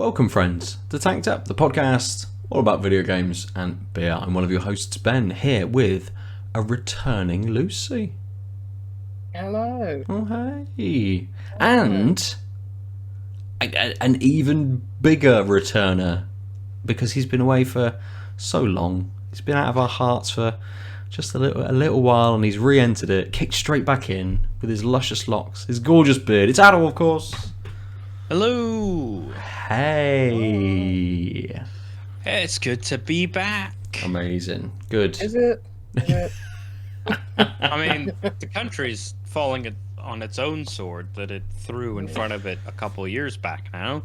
Welcome, friends, to Tanked Up, the podcast all about video games and beer. I'm one of your hosts, Ben, here with a returning Lucy. Hello. Oh, hey. And an even bigger returner, because he's been away for so long. He's been out of our hearts for just a little while, and he's re-entered it, kicked straight back in with his luscious locks, his gorgeous beard. It's Aadil, of course. Hello. Hey. It's good to be back. Amazing. Good. Is it? I mean, the country's falling on its own sword that it threw in front of it a couple of years back now.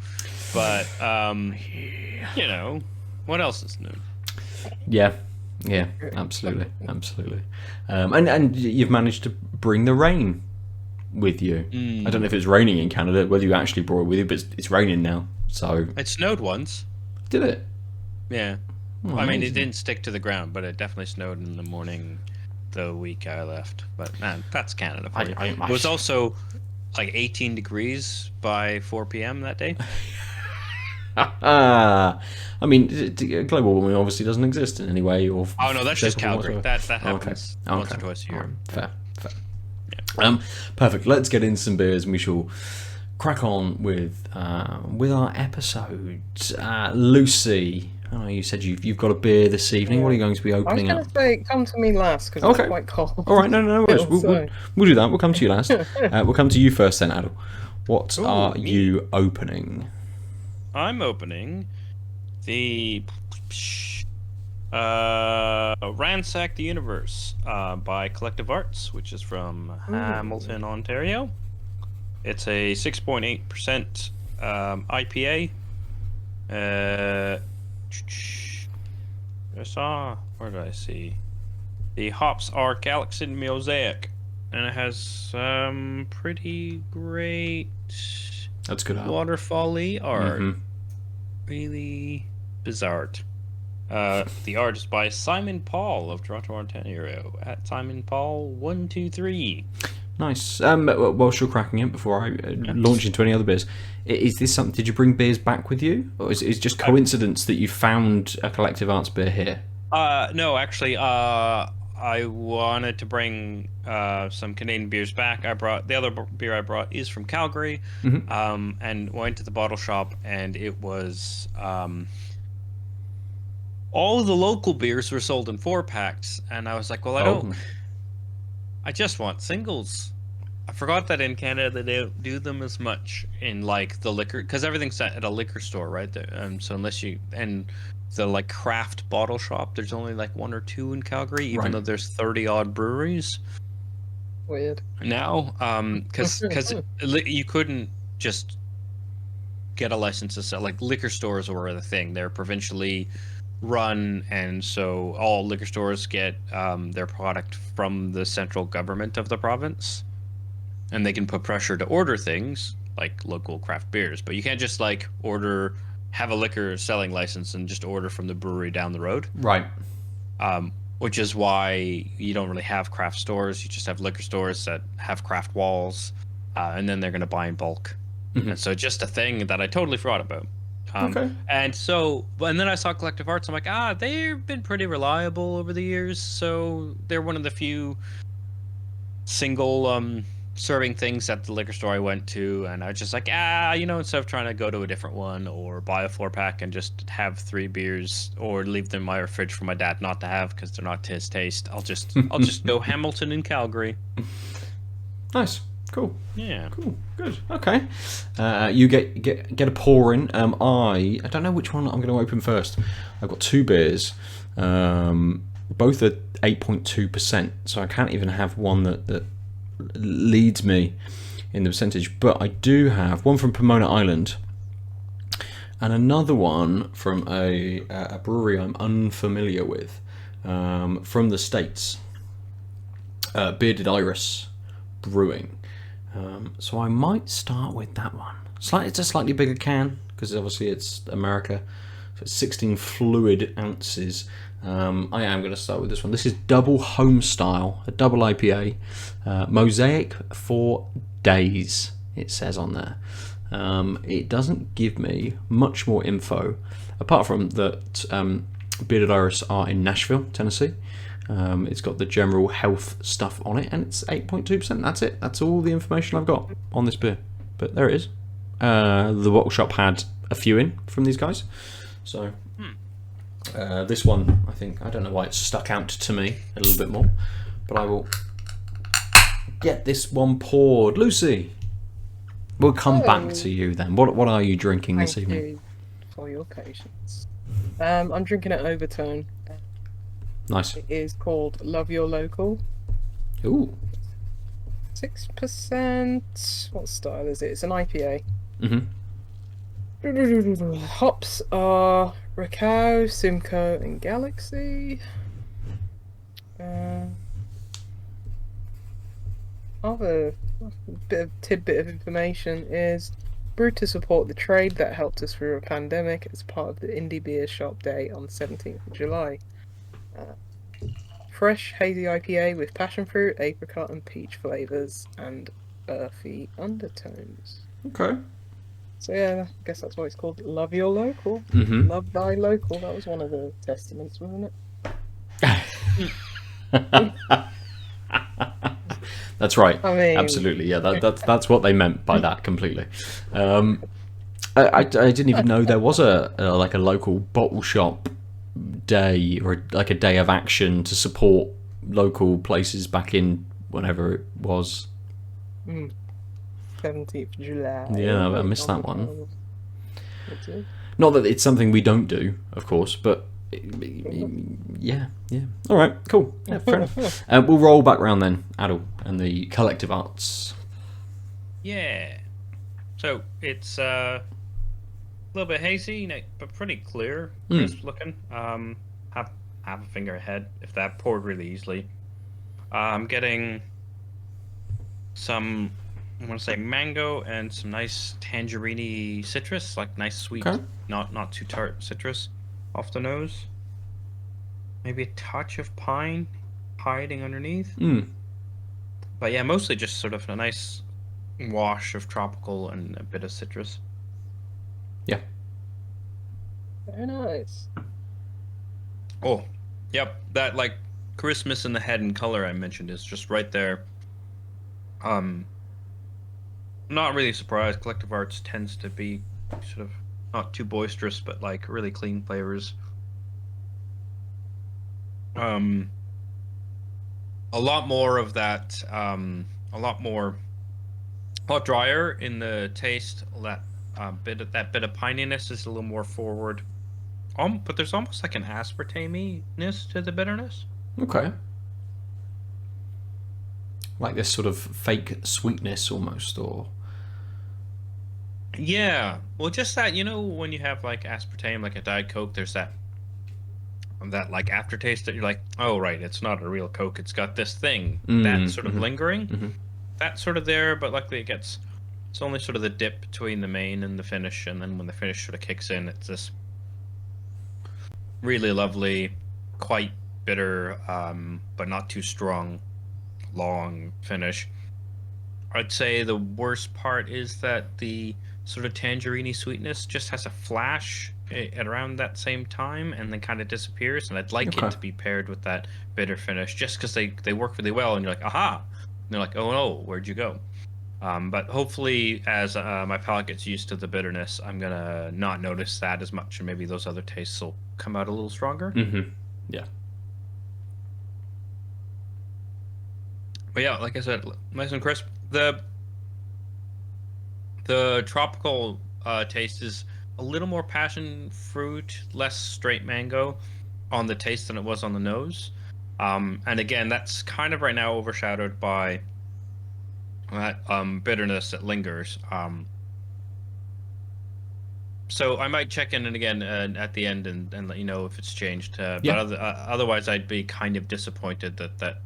But, you know, what else is new? Yeah, absolutely. And you've managed to bring the rain with you. I don't know if it's raining in Canada, whether you actually brought it with you, but it's raining now. So it snowed once. Did it? Yeah. Oh, I mean, amazing. it didn't stick to the ground, but it definitely snowed in the morning the week I left. But man, that's Canada for you. It was also like 18 degrees by 4 p.m. that day. I mean, global warming obviously doesn't exist in any way. Or Oh no, that's just shape or Calgary. whatsoever. That happens once or twice a year. Fair. Perfect. Let's get into some beers, and we shall crack on with our episode. Lucy, you said you've got a beer this evening. What are you going to be opening I was up? going to say, come to me last, because Okay. I'm quite cold. All right, no worries. We'll do that. We'll come to you last. We'll come to you first then, Aadil. What are you opening? I'm opening the Ransack the Universe by Collective Arts, which is from Hamilton, Ontario. It's a 6.8% IPA. Where did I see? The hops are Galaxy Mosaic, and it has pretty great That's good. waterfall-y art. Mm-hmm. Really bizarre. The art is by Simon Paul of Toronto, Ontario, at Simon Paul 123. Nice. Whilst you're cracking it, before I launch into any other beers, is this something? Did you bring beers back with you, or is it just coincidence that you found a Collective Arts beer here? No, actually, I wanted to bring some Canadian beers back. The other beer I brought is from Calgary, and went to the bottle shop, and it was all of the local beers were sold in 4-packs, and I was like, well, I just want singles. I forgot that in Canada they don't do them as much in like the liquor, because everything's at a liquor store, right? So unless you and the like craft bottle shop, there's only like 1 or 2 in Calgary, even though there's 30 odd breweries. Weird. Now, because you couldn't just get a license to sell. Like liquor stores were the thing; they're provincially run, and so all liquor stores get their product from the central government of the province, and they can put pressure to order things like local craft beers. But you can't just like have a liquor selling license and just order from the brewery down the road. Right. Which is why you don't really have craft stores. You just have liquor stores that have craft walls, and then they're going to buy in bulk. And so just a thing that I totally forgot about. Okay. And then I saw Collective Arts. I'm like, they've been pretty reliable over the years. So they're one of the few single serving things at the liquor store I went to, and I was just like, instead of trying to go to a different one or buy a 4-pack and just have 3 beers or leave them in my fridge for my dad not to have because they're not to his taste, I'll just go Hamilton and Calgary. Nice. Cool. Yeah. Cool. Good. Okay. You get a pour in. I don't know which one I'm going to open first. I've got 2 beers. Both are 8.2%, so I can't even have one that leads me in the percentage. But I do have one from Pomona Island and another one from a brewery I'm unfamiliar with, from the States. Bearded Iris Brewing. So I might start with that one. It's a slightly bigger can because obviously it's America. So it's 16 fluid ounces. I am going to start with this one. This is double Homestyle, a double IPA. Mosaic for days, it says on there. it doesn't give me much more info, apart from that Bearded Iris are in Nashville, Tennessee. It's got the general health stuff on it, and it's 8.2%. That's it. That's all the information I've got on this beer. But there it is. The bottle shop had a few in from these guys. So this one, I don't know why it's stuck out to me a little bit more, but I will get this one poured. Lucy, we'll come back to you then. What are you drinking this evening? Thank you for your patience. I'm drinking an Overtone. Nice. It is called Love Your Local. Ooh. 6%. What style is it? It's an IPA. Mhm. Hops are Rakau, Simcoe, and Galaxy. Other tidbit of information is brewed to support the trade that helped us through a pandemic as part of the Indie Beer Shop Day on 17th of July. Fresh hazy IPA with passion fruit, apricot, and peach flavors and earthy undertones. Okay. So yeah, I guess that's why it's called Love Your Local. Mhm. Love Thy Local. That was one of the testaments, wasn't it? That's right. I mean, Absolutely. Yeah, that's what they meant by that completely. I didn't even know there was a like a local bottle shop day, or like a day of action to support local places back in whenever it was. 17th of July. Yeah, I missed that one. Not that it's something we don't do, of course, but yeah. All right, cool. Yeah, fair enough. We'll roll back round then, Aadil, and the collective arts. Yeah. So it's a little bit hazy, but pretty clear, crisp looking. Half a finger ahead, if that poured really easily. I'm getting some, I want to say mango and some nice tangerine citrus, like nice sweet, Okay. not too tart citrus off the nose. Maybe a touch of pine hiding underneath. But yeah, mostly just sort of a nice wash of tropical and a bit of citrus. Yeah. Very nice. Oh, yep. That like Christmas in the head and color I mentioned is just right there. Not really surprised. Collective Arts tends to be sort of not too boisterous, but like really clean flavors. A lot more of that. A lot drier in the taste. That bit of pininess is a little more forward. But there's almost like an aspartame-ness to the bitterness. Okay. Like this sort of fake sweetness almost, or... Yeah. Well, just that, when you have like aspartame, like a Diet Coke, there's that like aftertaste that you're like, oh, right, it's not a real Coke. It's got this thing. That sort of lingering. That's sort of there, but luckily it's only sort of the dip between the main and the finish, and then when the finish sort of kicks in, it's this really lovely, quite bitter, but not too strong, long finish. I'd say the worst part is that the sort of tangerine sweetness just has a flash at around that same time and then kind of disappears, and I'd like it to be paired with that bitter finish just because they work really well, and you're like, aha, and they're like, oh no, where'd you go? But hopefully, as my palate gets used to the bitterness, I'm gonna not notice that as much, and maybe those other tastes will come out a little stronger. Yeah. But yeah, like I said, nice and crisp. The tropical taste is a little more passion fruit, less straight mango on the taste than it was on the nose. And again, that's kind of right now overshadowed by that bitterness that lingers. So I might check in again at the end and let you know if it's changed. But otherwise, I'd be kind of disappointed that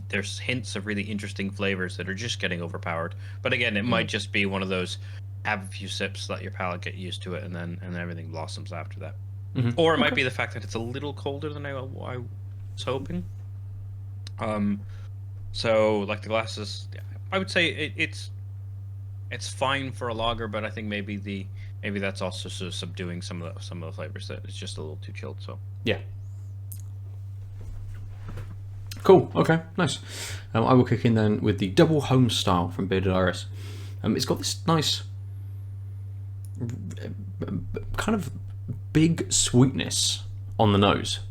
there's hints of really interesting flavors that are just getting overpowered. But again, it might just be one of those, have a few sips, let your palate get used to it, and then everything blossoms after that. Or it might be the fact that it's a little colder than I was hoping. So like the glasses, I would say it's it's fine for a lager, but I think maybe that's also sort of subduing some of the flavors, that it's just a little too chilled. So Yeah. Cool. Okay. Nice. I will kick in then with the double Homestyle from Bearded Iris. It's got this nice, kind of big sweetness on the nose.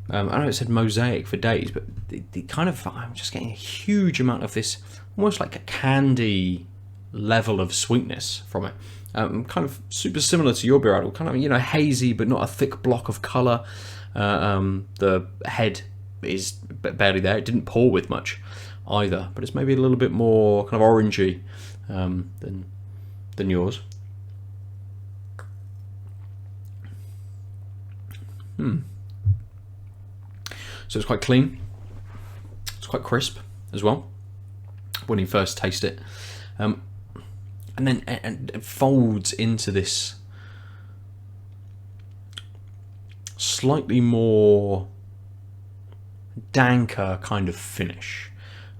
I know it said Mosaic for days, but the kind of, I'm just getting a huge amount of this, almost like a candy level of sweetness from it. Kind of super similar to your beer, Aadil. Kind of, hazy, but not a thick block of colour. The head is barely there. It didn't pour with much either, but it's maybe a little bit more kind of orangey than yours. So it's quite clean. It's quite crisp as well when you first taste it, and then it folds into this slightly more danker kind of finish.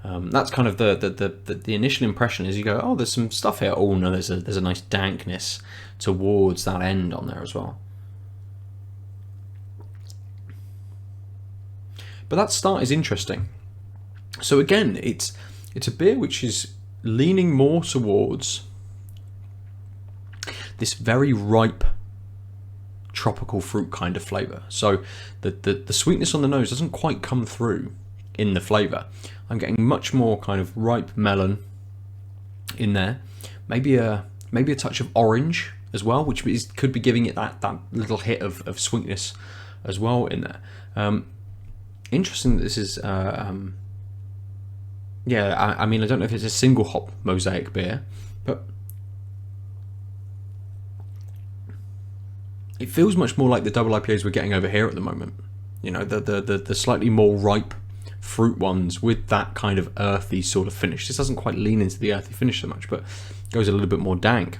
That's kind of the initial impression. Is you go, oh, there's some stuff here. Oh no, there's a nice dankness towards that end on there as well. But that start is interesting. So again, it's a beer which is leaning more towards this very ripe tropical fruit kind of flavour. So the sweetness on the nose doesn't quite come through in the flavour. I'm getting much more kind of ripe melon in there. Maybe a touch of orange as well, which could be giving it that little hit of sweetness as well in there. Interesting that this is, I mean, I don't know if it's a single hop Mosaic beer, but it feels much more like the double IPAs we're getting over here at the moment. The slightly more ripe fruit ones with that kind of earthy sort of finish. This doesn't quite lean into the earthy finish so much, but goes a little bit more dank.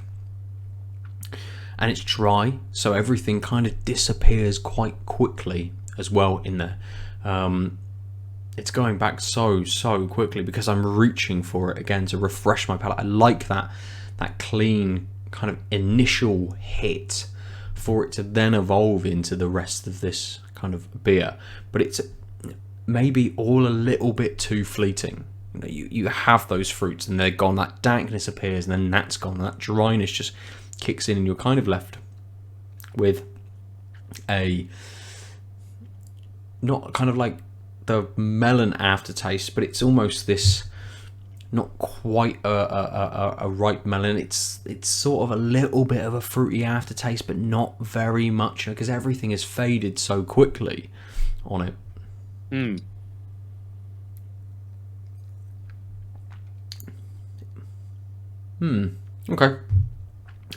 And it's dry, so everything kind of disappears quite quickly as well in there. It's going back so quickly because I'm reaching for it again to refresh my palate. I like that clean kind of initial hit for it to then evolve into the rest of this kind of beer. But it's maybe all a little bit too fleeting. You have those fruits and they're gone. That dankness appears and then that's gone. That dryness just kicks in and you're kind of left with a, not kind of like the melon aftertaste, but it's almost this, not quite a ripe melon. It's sort of a little bit of a fruity aftertaste, but not very much, because everything is faded so quickly on it. Okay.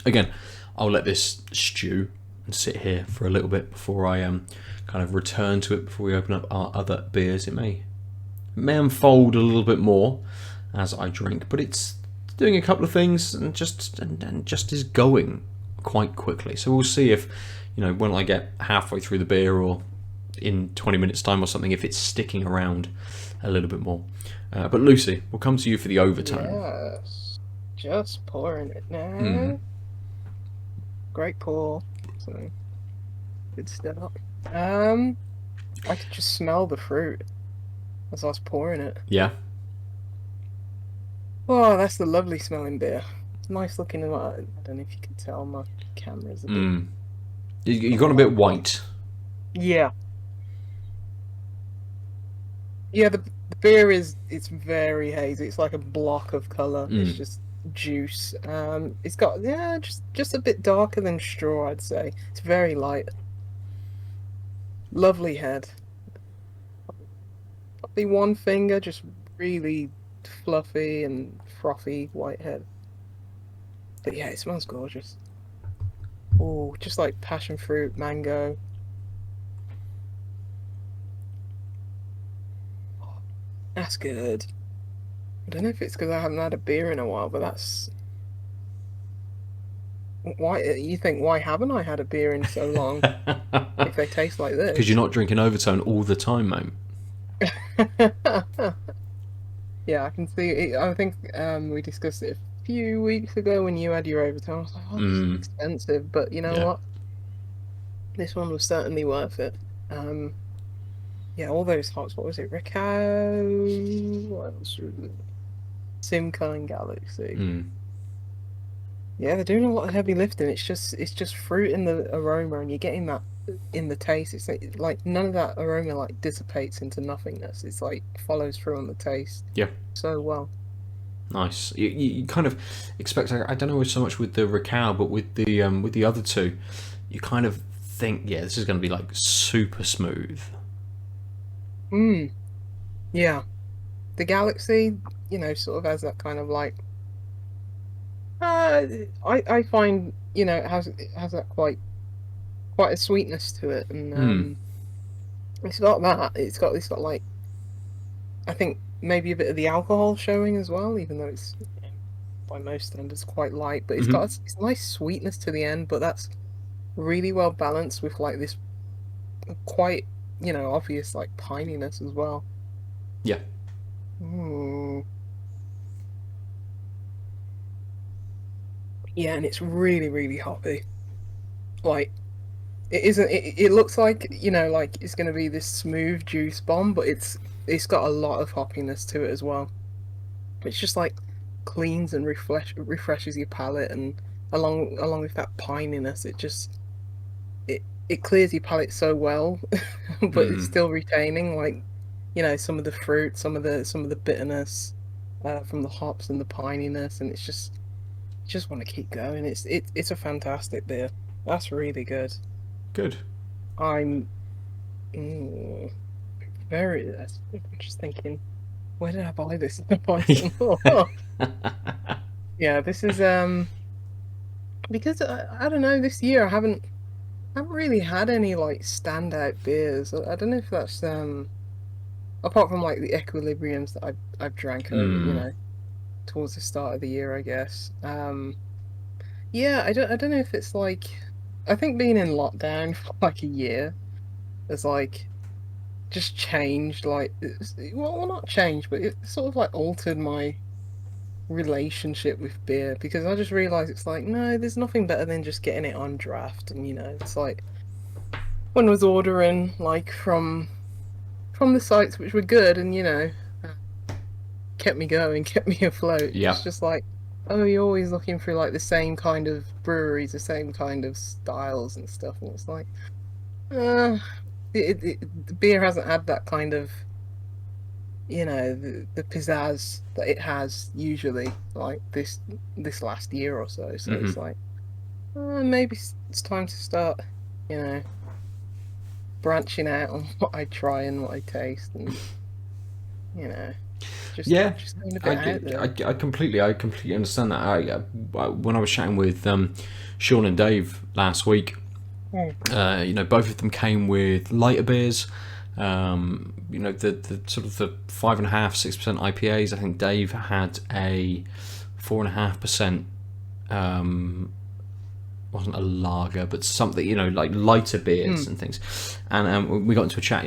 Again, I'll let this stew and sit here for a little bit before I kind of return to it before we open up our other beers. It may unfold a little bit more as I drink, but it's doing a couple of things and just is going quite quickly. So we'll see if, when I get halfway through the beer or in 20 minutes time or something, if it's sticking around a little bit more. But Lucy, we'll come to you for the Overtone. Yes, just pouring it now. Great pour. So good start. I could just smell the fruit as I was pouring it. Yeah. Oh, that's the lovely smelling beer. Nice looking. I don't know if you can tell, my camera's a bit. You got a bit white. Yeah. Yeah, the beer it's very hazy. It's like a block of colour. It's just juice. It's got just a bit darker than straw, I'd say. It's very light. Lovely head. Probably one finger, just really fluffy and frothy white head. But yeah, it smells gorgeous. Oh, just like passion fruit, mango. That's good. I don't know if it's because I haven't had a beer in a while, but that's why you think, why haven't I had a beer in so long if they taste like this? Because you're not drinking Overtone all the time, mate. Yeah, I can see it. I think we discussed it a few weeks ago when you had your Overtone. I was like, oh, this is expensive, but you know Yeah. what? This one was certainly worth it. Yeah, all those hops. What was it? Rico. What else? Simcoe and Galaxy. Yeah, they're doing a lot of heavy lifting. It's just fruit in the aroma, and you're getting that in the taste. It's like none of that aroma like dissipates into nothingness. It's like follows through on the taste. Yeah. So well. Nice. You kind of expect. I don't know so much with the Ricao, but with the other two, you kind of think, yeah, this is going to be like super smooth. Yeah. The Galaxy, sort of has that kind of like. I find it has that quite a sweetness to it, and it's got that. It's got like, I think maybe a bit of the alcohol showing as well, even though it's by most standards quite light. But it's got it's nice sweetness to the end, but that's really well balanced with like this quite obvious like pininess as well. Yeah. Yeah, and it's really, really hoppy. Like, it isn't. It looks like like it's gonna be this smooth juice bomb, but it's got a lot of hoppiness to it as well. It's just like cleans and refreshes your palate, and along with that pininess, it clears your palate so well, but it's still retaining like some of the fruit, some of the bitterness from the hops and the pininess, and it's just want to keep going. It's a fantastic beer. That's really good. Good. I'm very. I'm just thinking, where did I buy this? Yeah, this is because I don't know. This year I haven't really had any like standout beers. I don't know if that's apart from like the equilibriums that I've drank over towards the start of the year, I guess. Yeah, I don't know if it's like, I think being in lockdown for like a year has like just changed, like well not changed, but it sort of like altered my relationship with beer, because I just realized it's like, no, there's nothing better than just getting it on draft. And it's like when I was ordering like from the sites which were good and kept me going, kept me afloat. Yeah. It's just like, oh, you're always looking for like the same kind of breweries, the same kind of styles and stuff, and it's like, the beer hasn't had that kind of, the pizzazz that it has usually, like this last year or so. So it's like, maybe it's time to start, branching out on what I try and what I taste, and just going a bit out there. I completely understand that. When I was chatting with Sean and Dave last week, both of them came with lighter beers. The sort of the 5.5%, 6% IPAs. I think Dave had a 4.5%. Wasn't a lager, but something like lighter beers and things. And we got into a chat,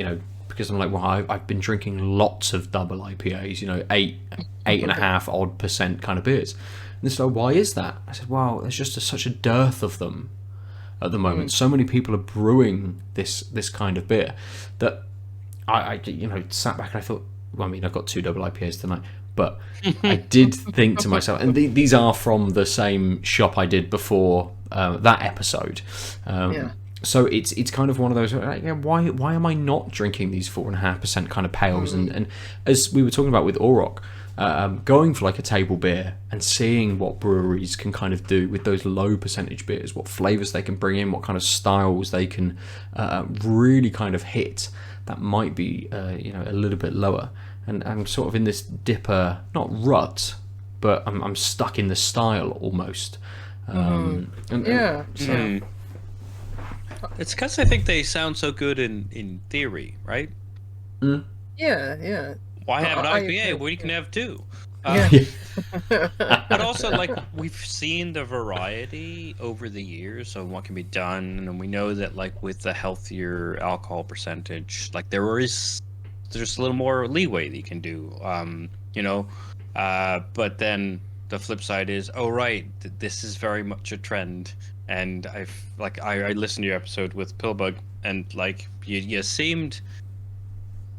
because I'm like, well, I've been drinking lots of double IPAs, 8.5% odd kind of beers. And they're like, why is that? I said, well, there's just such a dearth of them at the moment. So many people are brewing this kind of beer that I sat back and I thought, well, I mean, I've got 2 double IPAs tonight, but I did think to myself, and these are from the same shop I did before that episode. So it's kind of one of those. Why am I not drinking these 4.5% kind of pales? And as we were talking about with Auroch, going for like a table beer and seeing what breweries can kind of do with those low percentage beers, what flavors they can bring in, what kind of styles they can really kind of hit that might be a little bit lower. And I'm sort of in this DIPA, not rut, but I'm stuck in the style almost. It's because I think they sound so good in theory, right? Yeah. Why have an IPA? We can have 2. But also, like, we've seen the variety over the years of what can be done, and we know that, like, with the healthier alcohol percentage, like, there's a little more leeway that you can do, but then the flip side is, oh right, this is very much a trend. And I listened to your episode with Pillbug, and like you seemed,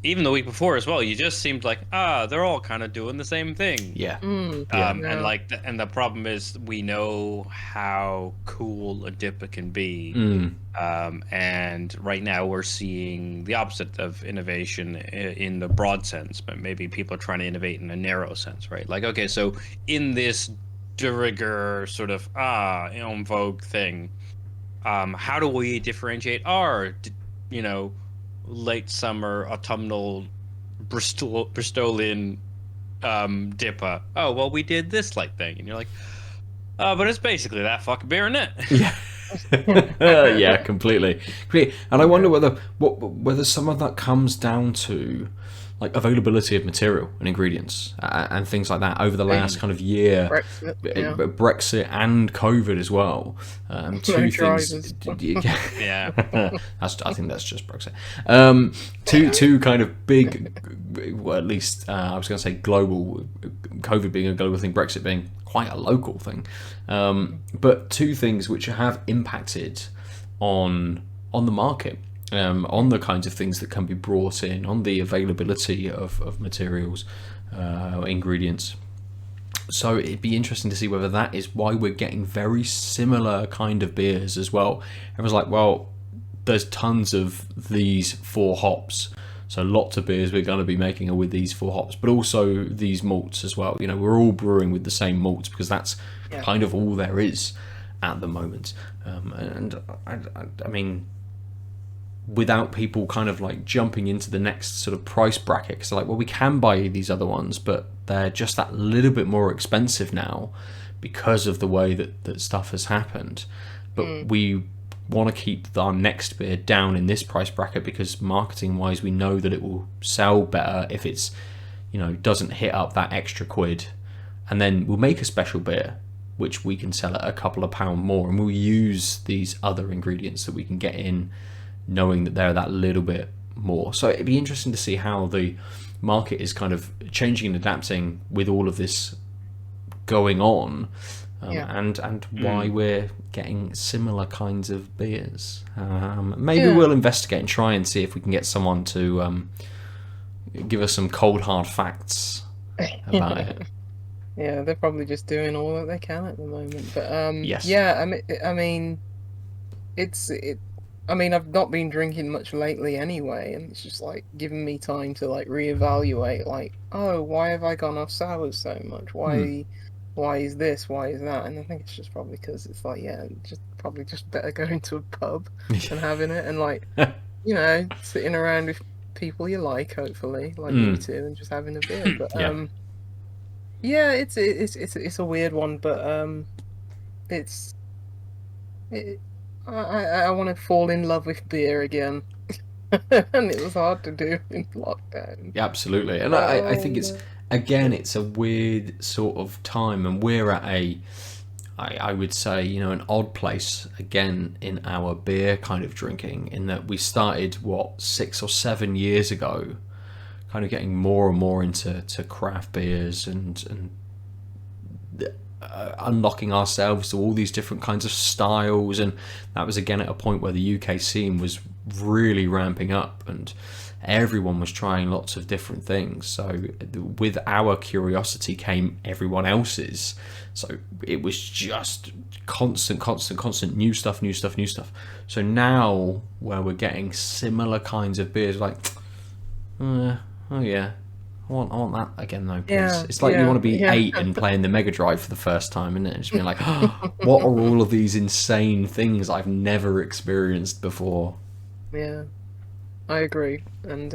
even the week before as well, you just seemed like, they're all kind of doing the same thing. Yeah. Yeah. And like, and the problem is we know how cool a DIPA can be. And right now we're seeing the opposite of innovation in the broad sense, but maybe people are trying to innovate in a narrow sense, right? Like, okay, so in this de rigueur sort of en vogue thing, how do we differentiate our, late summer autumnal Bristolian DIPA? Oh well, we did this light thing, and you're like, but it's basically that fucking beer, isn't it? Yeah. Yeah, completely. And I wonder whether some of that comes down to like availability of material and ingredients and things like that over the last kind of year. Brexit and COVID as well. Two things. Yeah. I think that's just Brexit. Two kind of big, well, at least I was going to say global. COVID being a global thing, Brexit being quite a local thing. But two things which have impacted on the market. On the kinds of things that can be brought in, on the availability of materials, ingredients. So it'd be interesting to see whether that is why we're getting very similar kind of beers as well. Everyone's like, well, there's tons of these 4 hops, so lots of beers we're going to be making are with these 4 hops, but also these malts as well. We're all brewing with the same malts because that's kind of all there is at the moment. And I mean, without people kind of like jumping into the next sort of price bracket, because they're like, well, we can buy these other ones, but they're just that little bit more expensive now because of the way that stuff has happened. But we want to keep our next beer down in this price bracket because marketing wise we know that it will sell better if it's doesn't hit up that extra quid, and then we'll make a special beer which we can sell at a couple of pound more, and we'll use these other ingredients that we can get in, knowing that they're that little bit more. So it'd be interesting to see how the market is kind of changing and adapting with all of this going on, and why we're getting similar kinds of beers. Maybe we'll investigate and try and see if we can get someone to give us some cold hard facts about it. Yeah, they're probably just doing all that they can at the moment. But yes. Yeah, I mean, I've not been drinking much lately anyway, and it's just like giving me time to like reevaluate. Like, oh, why have I gone off sours so much? Why is this? Why is that? And I think it's just probably because it's like, probably just better going to a pub and having it, and like, sitting around with people you like, hopefully, like you two, and just having a beer. But it's a weird one, but I want to fall in love with beer again. And it was hard to do in lockdown. Yeah, absolutely. And I think it's a weird sort of time, and we're at I would say, an odd place again in our beer kind of drinking, in that we started 6 or 7 years ago kind of getting more and more into craft beers and unlocking ourselves to all these different kinds of styles, and that was again at a point where the UK scene was really ramping up and everyone was trying lots of different things. So with our curiosity came everyone else's, so it was just constant new stuff. So now where we're getting similar kinds of beers, like oh yeah, I want that again though, please. It's like you want to be 8 and playing the Mega Drive for the first time, isn't it? And just being like, oh, what are all of these insane things I've never experienced before? Yeah, I agree. And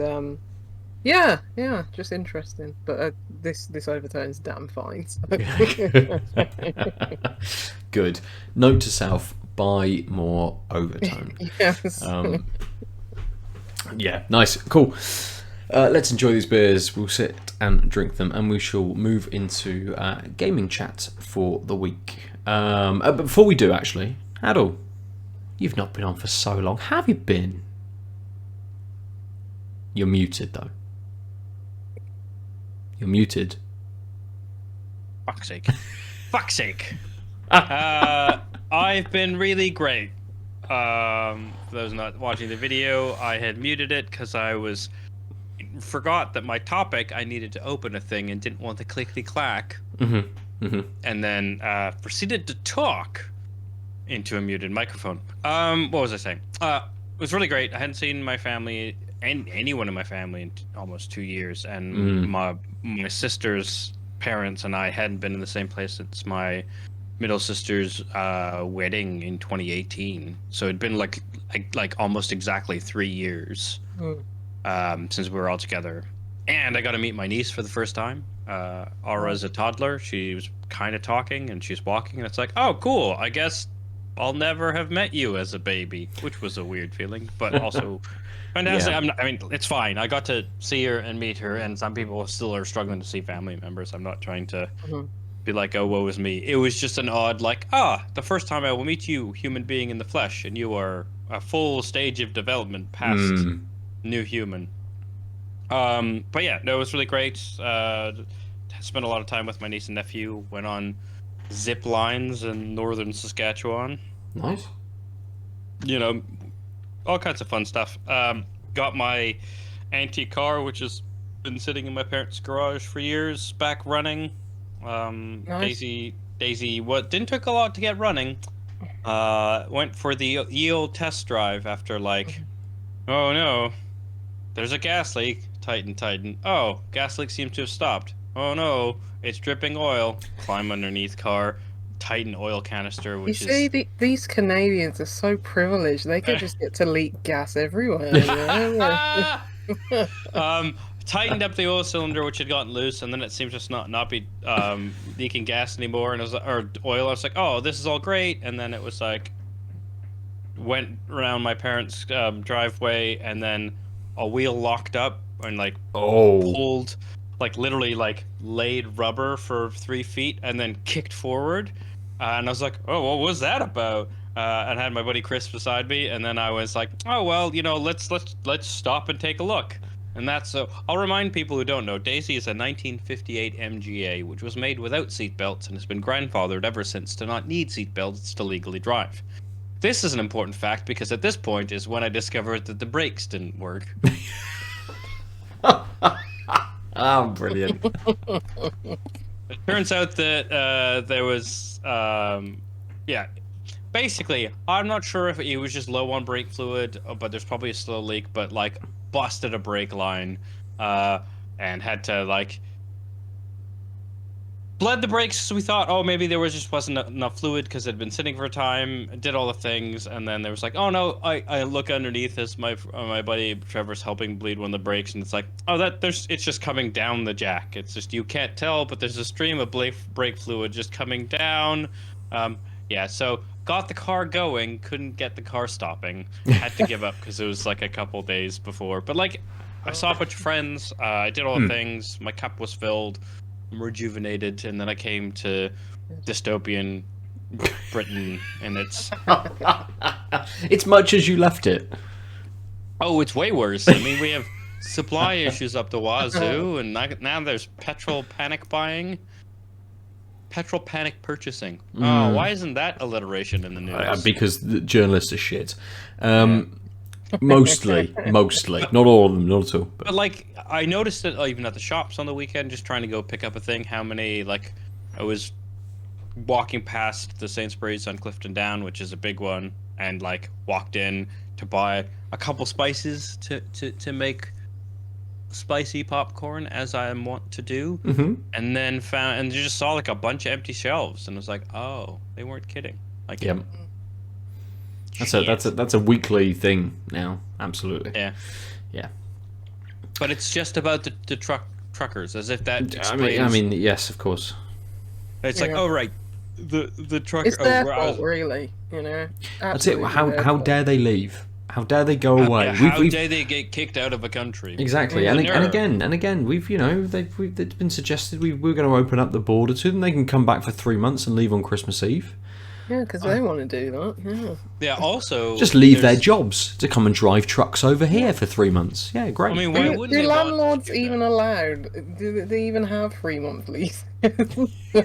just interesting. But this Overtone's damn fine. So. Good. Note to self: buy more Overtone. Yes. Yeah, nice, cool. Let's enjoy these beers. We'll sit and drink them, and we shall move into gaming chat for the week. But before we do, actually, Aadil, you've not been on for so long. How have you been? You're muted, though. You're muted. Fuck's sake. Fuck's sake. I've been really great. For those not watching the video, I had muted it because I forgot that my topic, I needed to open a thing and didn't want the clickety-clack. And then proceeded to talk into a muted microphone. What was I saying? It was really great. I hadn't seen my family and anyone in my family in almost 2 years, and my sister's parents and I hadn't been in the same place since my middle sister's wedding in 2018. So it'd been like almost exactly 3 years since we were all together. And I got to meet my niece for the first time. Aura's a toddler. She was kind of talking and she's walking, and it's like, oh, cool. I guess I'll never have met you as a baby, which was a weird feeling, but also fantastic. Yeah. I mean, it's fine. I got to see her and meet her, and some people still are struggling to see family members. I'm not trying to be like, oh, woe is me. It was just an odd, like, the first time I will meet you, human being in the flesh, and you are a full stage of development past new human. But yeah, no, it was really great. Spent a lot of time with my niece and nephew. Went on zip lines in northern Saskatchewan. Nice. You know, all kinds of fun stuff. Got my antique car, which has been sitting in my parents' garage for years, back running. Nice. Daisy, what didn't take a lot to get running. Went for the ye old test drive after like, oh no, there's a gas leak. Tighten. Oh, gas leak seems to have stopped. Oh no, it's dripping oil. Climb underneath car, tighten oil canister, which these Canadians are so privileged. They could just get to leak gas everywhere. You know? Tightened up the oil cylinder, which had gotten loose, and then it seemed to not be leaking gas anymore, and or oil. I was like, oh, this is all great, and then it was like went around my parents' driveway, and then a wheel locked up and like pulled, like literally like laid rubber for 3 feet and then kicked forward, and I was like, oh, what was that about? And I had my buddy Chris beside me, and then I was like, oh well, you know, let's stop and take a look. And that's I'll remind people who don't know, Daisy is a 1958 MGA, which was made without seatbelts and has been grandfathered ever since to not need seatbelts to legally drive. This is an important fact because at this point is when I discovered that the brakes didn't work. Oh, brilliant. It turns out that there was, basically, I'm not sure if it was just low on brake fluid, but there's probably a slow leak, but like busted a brake line and had to like bled the brakes. So we thought, oh, maybe there wasn't enough fluid because it had been sitting for a time, did all the things, and then there was like, oh no, I look underneath as my buddy Trevor's helping bleed one of the brakes, and it's like, oh, it's just coming down the jack. It's just, you can't tell, but there's a stream of brake fluid just coming down. So got the car going, couldn't get the car stopping, had to give up because it was like a couple days before. But like, I saw a bunch of friends, I did all the things, my cup was filled, I'm rejuvenated, and then I came to dystopian Britain, and it's it's much as you left it. Oh, it's way worse. I mean, we have supply issues up the wazoo, and now there's petrol panic buying. Petrol panic purchasing. Oh, why isn't that alliteration in the news? Because the journalists are shit. Mostly. Not all of them, not at all. But like, I noticed that even at the shops on the weekend, just trying to go pick up a thing, how many, like, I was walking past the Sainsbury's on Clifton Down, which is a big one, and like walked in to buy a couple spices to make spicy popcorn, as I want to do, and then you just saw like a bunch of empty shelves, and I was like, oh, they weren't kidding. Like, yep. That's a weekly thing now. Absolutely. Yeah. But it's just about the truckers, as if that explains. I mean, yes, of course. It's like, oh right, the trucker. It's their fault, really. You know. That's it. How dare they leave? How dare they go away? How dare they get kicked out of a country? Exactly, and again, we've it's been suggested we're going to open up the border to them. They can come back for 3 months and leave on Christmas Eve. Yeah, because they want to do that. Yeah. Yeah. Also, Just leave their there's- jobs to come and drive trucks over here for 3 months. Yeah, great. I mean, why wouldn't Do they want landlords to do even that? allowed? Do they even have 3-month leases?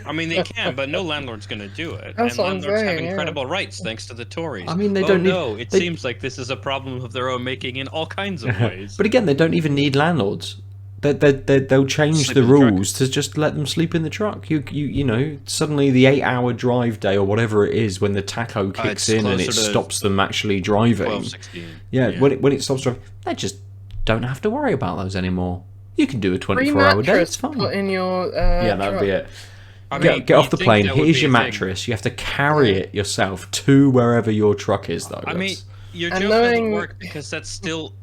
I mean, they can, but no landlord's going to do it. That's And what I'm landlords have saying, yeah. incredible rights thanks to the Tories. I mean, they don't need- No, it they- seems like this is a problem of their own making in all kinds of ways. But again, they don't even need landlords. They'll change Sleep the in the truck. rules to just let them sleep in the truck. You know, suddenly the 8-hour drive day or whatever it is when the taco kicks it's in and it closer to stops them actually driving. 12, 16. Yeah, when it stops driving, they just don't have to worry about those anymore. You can do a Free 24-hour day. mattress It's fine. put in your Yeah, that'd be truck. it. I Get off you'd the think plane. that would Here's be your a thing. mattress. You have to carry it yourself to wherever your truck is, though. I mean, That's- your And joke doesn't knowing- work because that's still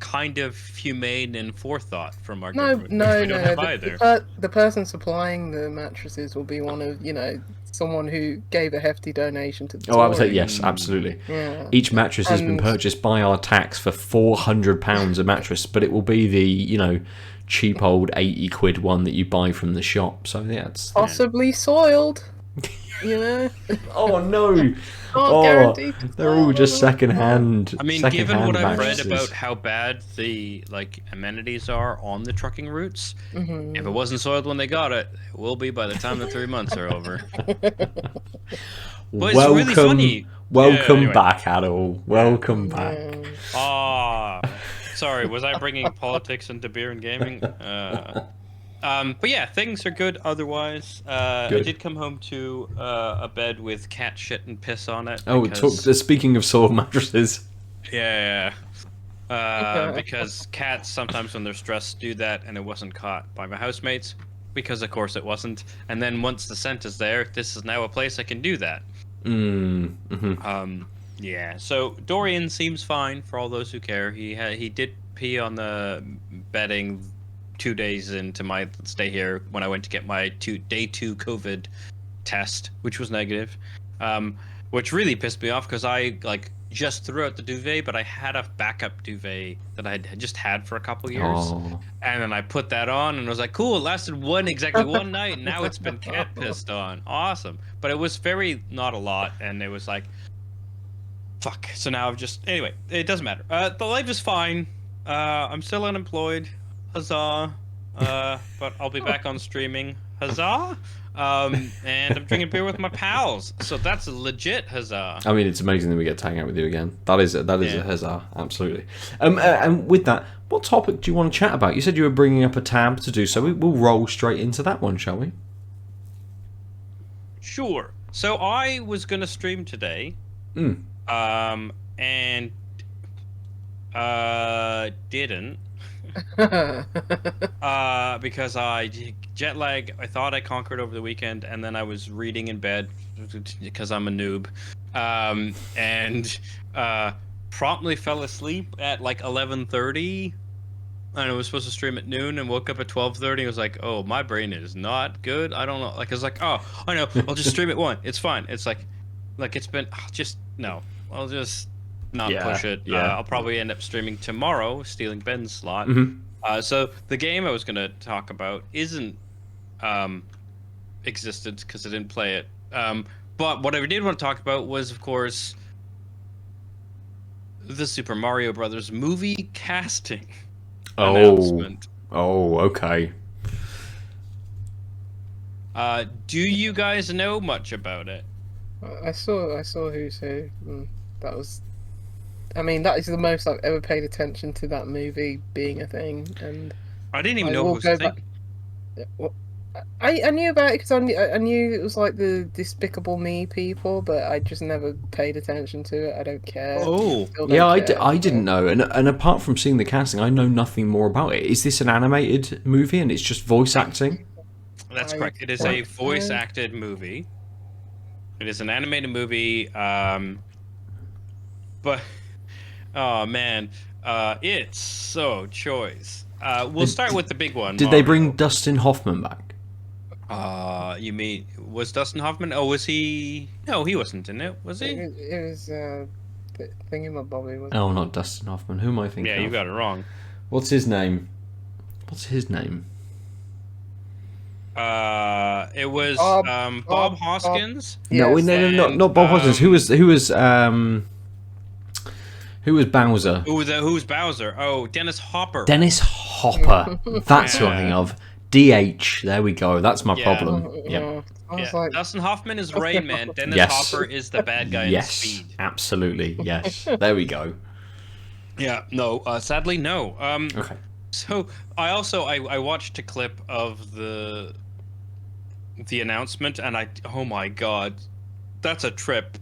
kind of humane and forethought from our No, government. no, which we don't no. have either. The person supplying the mattresses will be one of, someone who gave a hefty donation to the oh, I would say Tories. yes, absolutely. Yeah. Each mattress has been And- purchased by our tax for £400 a mattress, but it will be the cheap old 80 quid one that you buy from the shop. So yeah, it's Possibly soiled. oh no, Not oh, guaranteed. they're all just secondhand. I mean, given secondhand what I've read mattresses. about how bad the amenities are on the trucking routes, Mhm. if it wasn't soiled when they got it, it will be by the time the 3 months are over. But it's welcome, really funny. welcome anyway. back, Aadil. Welcome back. Yeah. Ah, sorry, was I bringing politics into beer and gaming? But yeah, things are good otherwise. I Good. did come home to a bed with cat shit and piss on it. Oh, because- speaking of soiled mattresses. Yeah. Because cats sometimes when they're stressed do that, and it wasn't caught by my housemates, because of course it wasn't. And then once the scent is there, this is now a place I can do that. Mm-hmm. Yeah. So Dorian seems fine for all those who care. He did pee on the bedding 2 days into my stay here when I went to get my day 2 COVID test, which was negative. Which really pissed me off because I just threw out the duvet, but I had a backup duvet that I had just had for a couple years. Oh. And then I put that on and I was like, cool, it lasted exactly one night, and now it's been cat pissed on. Awesome. But it was not a lot, and it was like, fuck. So now anyway, it doesn't matter. The life is fine. I'm still unemployed. Huzzah. But I'll be back on streaming. Huzzah. And I'm drinking beer with my pals. So that's a legit huzzah. I mean, it's amazing that we get to hang out with you again. That is Yeah. a huzzah, absolutely. And with that, what topic do you want to chat about? You said you were bringing up a tab to do so. We'll roll straight into that one, shall we? Sure. So I was gonna stream today. Mm. And didn't. Because jet lag, I thought I conquered over the weekend, and then I was reading in bed because I'm a noob, and promptly fell asleep at 11:30, and I was supposed to stream at noon, and woke up at 12:30. And was like, oh, my brain is not good. I don't know. I was like, oh, I know. I'll just stream at 1. It's fine. It's like it's been just no. I'll just not push it. Yeah. I'll probably end up streaming tomorrow, stealing Ben's slot. Mhm. So the game I was going to talk about isn't existed because I didn't play it. But what I did want to talk about was, of course, the Super Mario Brothers movie casting announcement. Oh, okay. Do you guys know much about it? I saw Who's Who. That was. I mean, that is the most I've ever paid attention to that movie being a thing, and I didn't even I know will who was go the thing. back- Well, I knew about it because I knew it was like the Despicable Me people, but I just never paid attention to it. I don't care. Oh, Still don't Yeah, care. I didn't know. And apart from seeing the casting, I know nothing more about it. Is this an animated movie and it's just voice acting? that's I- correct. It is a voice-acted movie. It is an animated movie. But oh man, it's so choice. We'll start with the big one. Did they bring Dustin Hoffman back? You mean was Dustin Hoffman? Oh, was he? No, he wasn't in it. Was he? It was Thingamabobby, wasn't Oh, not Dustin Hoffman. Who am I thinking Yeah, you of? got it wrong. What's his name? What's his name? It was Bob Hoskins. No, Yes. not Bob Hoskins. Who was Bowser? Who's Bowser? Oh, Dennis Hopper. Dennis Hopper. That's who I'm thinking of. DH. There we go. That's my problem. Yeah. I was like, Dustin Hoffman is Rain Man. Dennis Yes. Hopper is the bad guy in Speed. Absolutely. Yes. There we go. Yeah. No. Sadly, no. Okay. So I watched a clip of the announcement, and oh my god, that's a trip.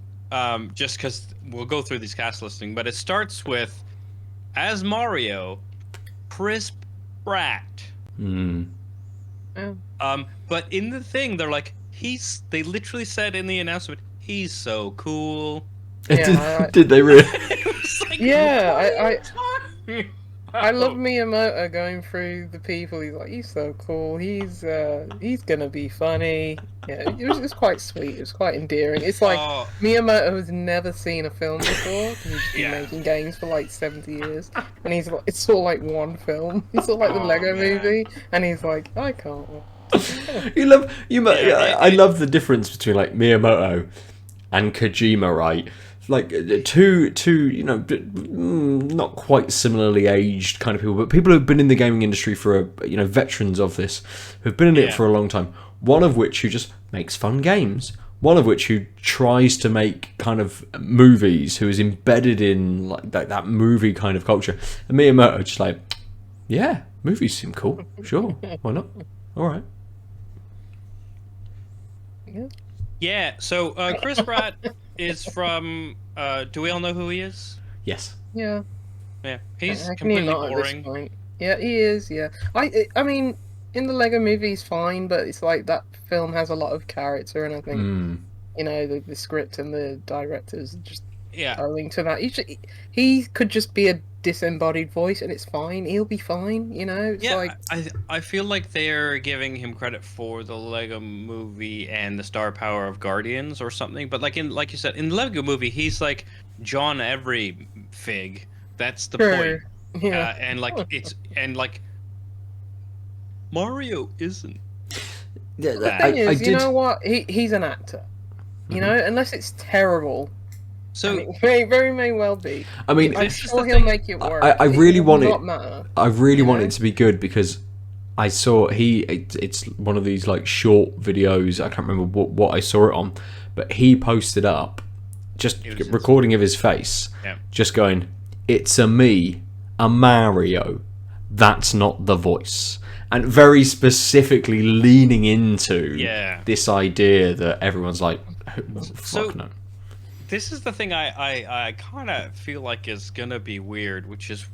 Just because we'll go through these cast listing, but it starts with, as Mario, Chris Bratt. But in the thing, they're like, they literally said in the announcement, he's so cool. Yeah, did they really? It was like, yeah, I love Miyamoto going through the people. He's like, he's so cool. He's gonna be funny. Yeah, it was quite sweet. It was quite endearing. It's like Miyamoto has never seen a film before. He's been making games for like 70 years, and he's like, it's all like one film. It's all like the Lego movie, and he's like, I can't wait. I love the difference between like Miyamoto and Kojima, right? Like two not quite similarly aged kind of people, but people who've been in the gaming industry for veterans of this, who've been in it for a long time. One of which who just makes fun games, one of which who tries to make kind of movies, who is embedded in like that movie kind of culture. And Miyamoto just like, yeah, movies seem cool, sure, why not? All right. Yeah. So Chris Pratt is from. Do we all know who he is? Yes. Yeah. Yeah. He's Can completely you not at this boring. point? Yeah, he is. Yeah. I mean, in the Lego movie, he's fine, but it's like that film has a lot of character, and I think the script and the directors just owing to that. He could just be a disembodied voice, and it's fine. He'll be fine. It's like I feel like they're giving him credit for the Lego movie and the star power of Guardians or something. But like you said, in the Lego movie, he's like John Everyfig. That's the point. Yeah. And Mario isn't. The thing is, you know what? He's an actor. Unless it's terrible. So it very, very may well be. I mean, I'm sure he'll make it work. I really want it. Not matter. I really want it to be good because I saw it's one of these like short videos. I can't remember what I saw it on, but he posted up just recording of his face, just going, "It's a me, a Mario. That's not the voice." And very specifically leaning into this idea that everyone's like, "Fuck no." This is the thing I kind of feel like is gonna be weird, which is,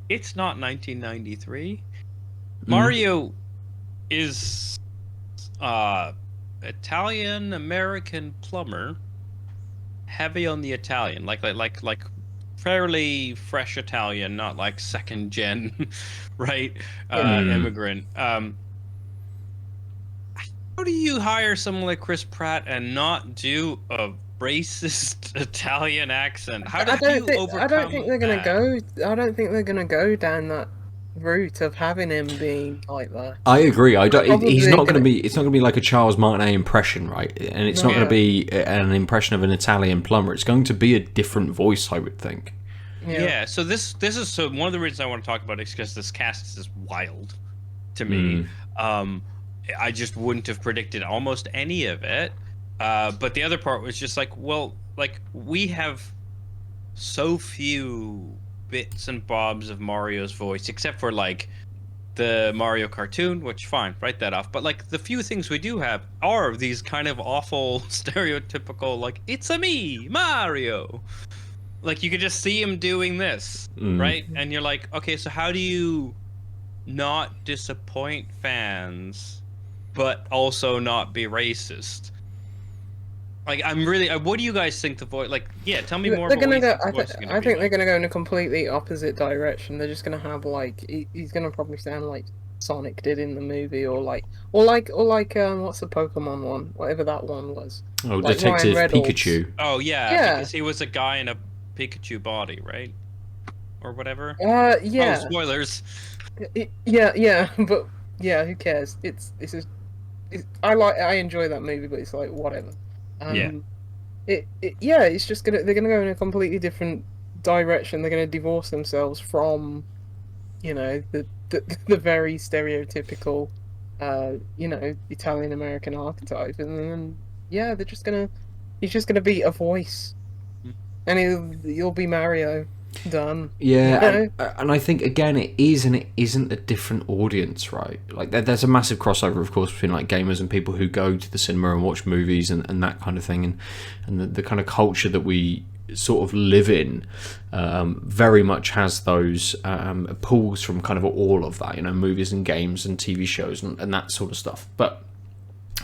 it's not 1993. Mario is Italian American plumber, heavy on the Italian, like fairly fresh Italian, not like second gen, right? Immigrant. How do you hire someone like Chris Pratt and not do a racist Italian accent? I don't think they're gonna go. I don't think they're gonna go down that route of having him being like that. I agree. He's not gonna be. It's not gonna be like a Charles Martinet impression, right? And it's not gonna be an impression of an Italian plumber. It's going to be a different voice, I would think. Yeah. So this is one of the reasons I want to talk about it is because this cast is wild to me. I just wouldn't have predicted almost any of it. But the other part was just like, well, like we have so few bits and bobs of Mario's voice, except for like the Mario cartoon, which fine, write that off. But like the few things we do have are these kind of awful stereotypical, like, it's a me, Mario. Like you could just see him doing this, right? And you're like, okay, so how do you not disappoint fans, but also not be racist? Like, I'm really. What do you guys think the voice? Like, tell me more. They're gonna go. I think they're gonna go in a completely opposite direction. They're just gonna have like he's gonna probably sound like Sonic did in the movie, or like what's the Pokemon one? Whatever that one was. Oh, like Detective Pikachu. Oh yeah, because he was a guy in a Pikachu body, right? Or whatever. Yeah. Oh, spoilers. Yeah, but who cares? It's I enjoy that movie, but it's like whatever. Yeah. It's just they're gonna go in a completely different direction. They're gonna divorce themselves from, the very stereotypical, Italian American archetype, and then he's just gonna be a voice, and you'll be Mario, done. Yeah, and I think again it is and it isn't a different audience, right? Like there's a massive crossover, of course, between like gamers and people who go to the cinema and watch movies and that kind of thing, and the kind of culture that we sort of live in very much has those pulls from kind of all of that, movies and games and TV shows and that sort of stuff. But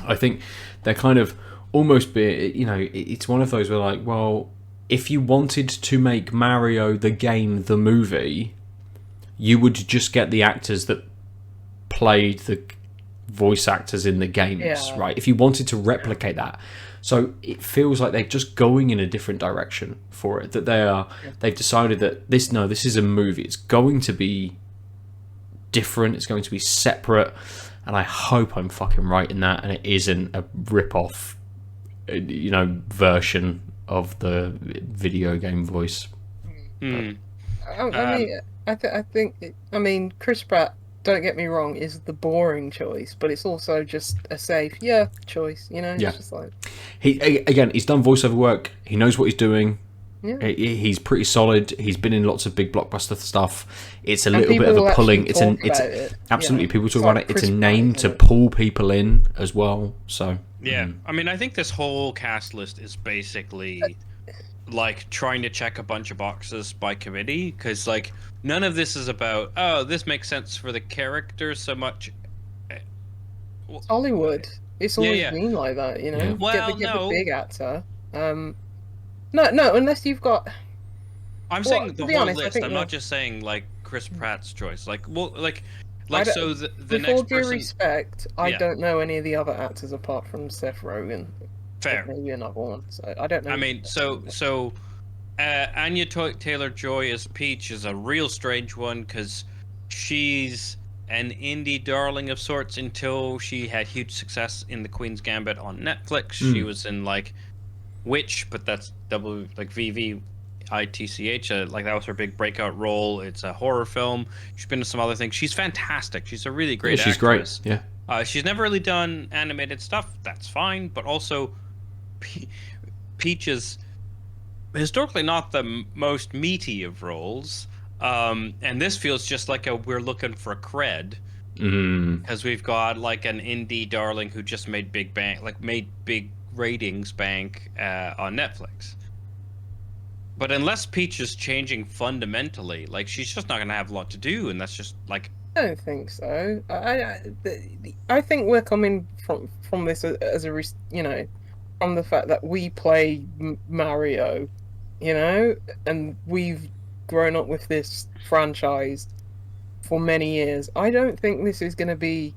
I think they're kind of almost it's one of those where like, well, if you wanted to make Mario the game the movie, you would just get the actors that played the voice actors in the games, right? If you wanted to replicate that. So it feels like they're just going in a different direction for it. That they've decided that this is a movie. It's going to be different. It's going to be separate. And I hope I'm fucking right in that, and it isn't a rip-off, version of the video game voice. I mean, Chris Pratt, don't get me wrong, is the boring choice, but it's also just a safe choice. It's just like he's done voiceover work. He knows what he's doing. Yeah. He's pretty solid. He's been in lots of big blockbuster stuff. It's a little bit of a pulling. Absolutely, people talk about it. It's a name to pull people in as well. So yeah, I mean, I think this whole cast list is basically like trying to check a bunch of boxes by committee, because like none of this is about this makes sense for the characters so much. It's Hollywood. It's always been like that, Yeah. Well, get the big actor. No, unless you've got. I'm saying the whole honest, list. I'm not just saying like Chris Pratt's choice. Like, well, like so the with next all due person. respect, I don't know any of the other actors apart from Seth Rogen. Fair. Maybe another one. So I don't know. I mean, so Anya Taylor-Joy as Peach is a real strange one, because she's an indie darling of sorts until she had huge success in The Queen's Gambit on Netflix. She was in like Witch, but that's VVITCH. Like that was her big breakout role. It's a horror film. She's been in some other things. She's fantastic. She's a really great she's actress. Great. Yeah. She's never really done animated stuff. That's fine. But also, Peach is historically not the most meaty of roles. And this feels just like we're looking for a cred. Because we've got like an indie darling who just made big ratings bank on Netflix. But unless Peach is changing fundamentally, like she's just not going to have a lot to do, and that's just like. I don't think so. I think we're coming from this as a from the fact that we play Mario, and we've grown up with this franchise for many years. I don't think this is going to be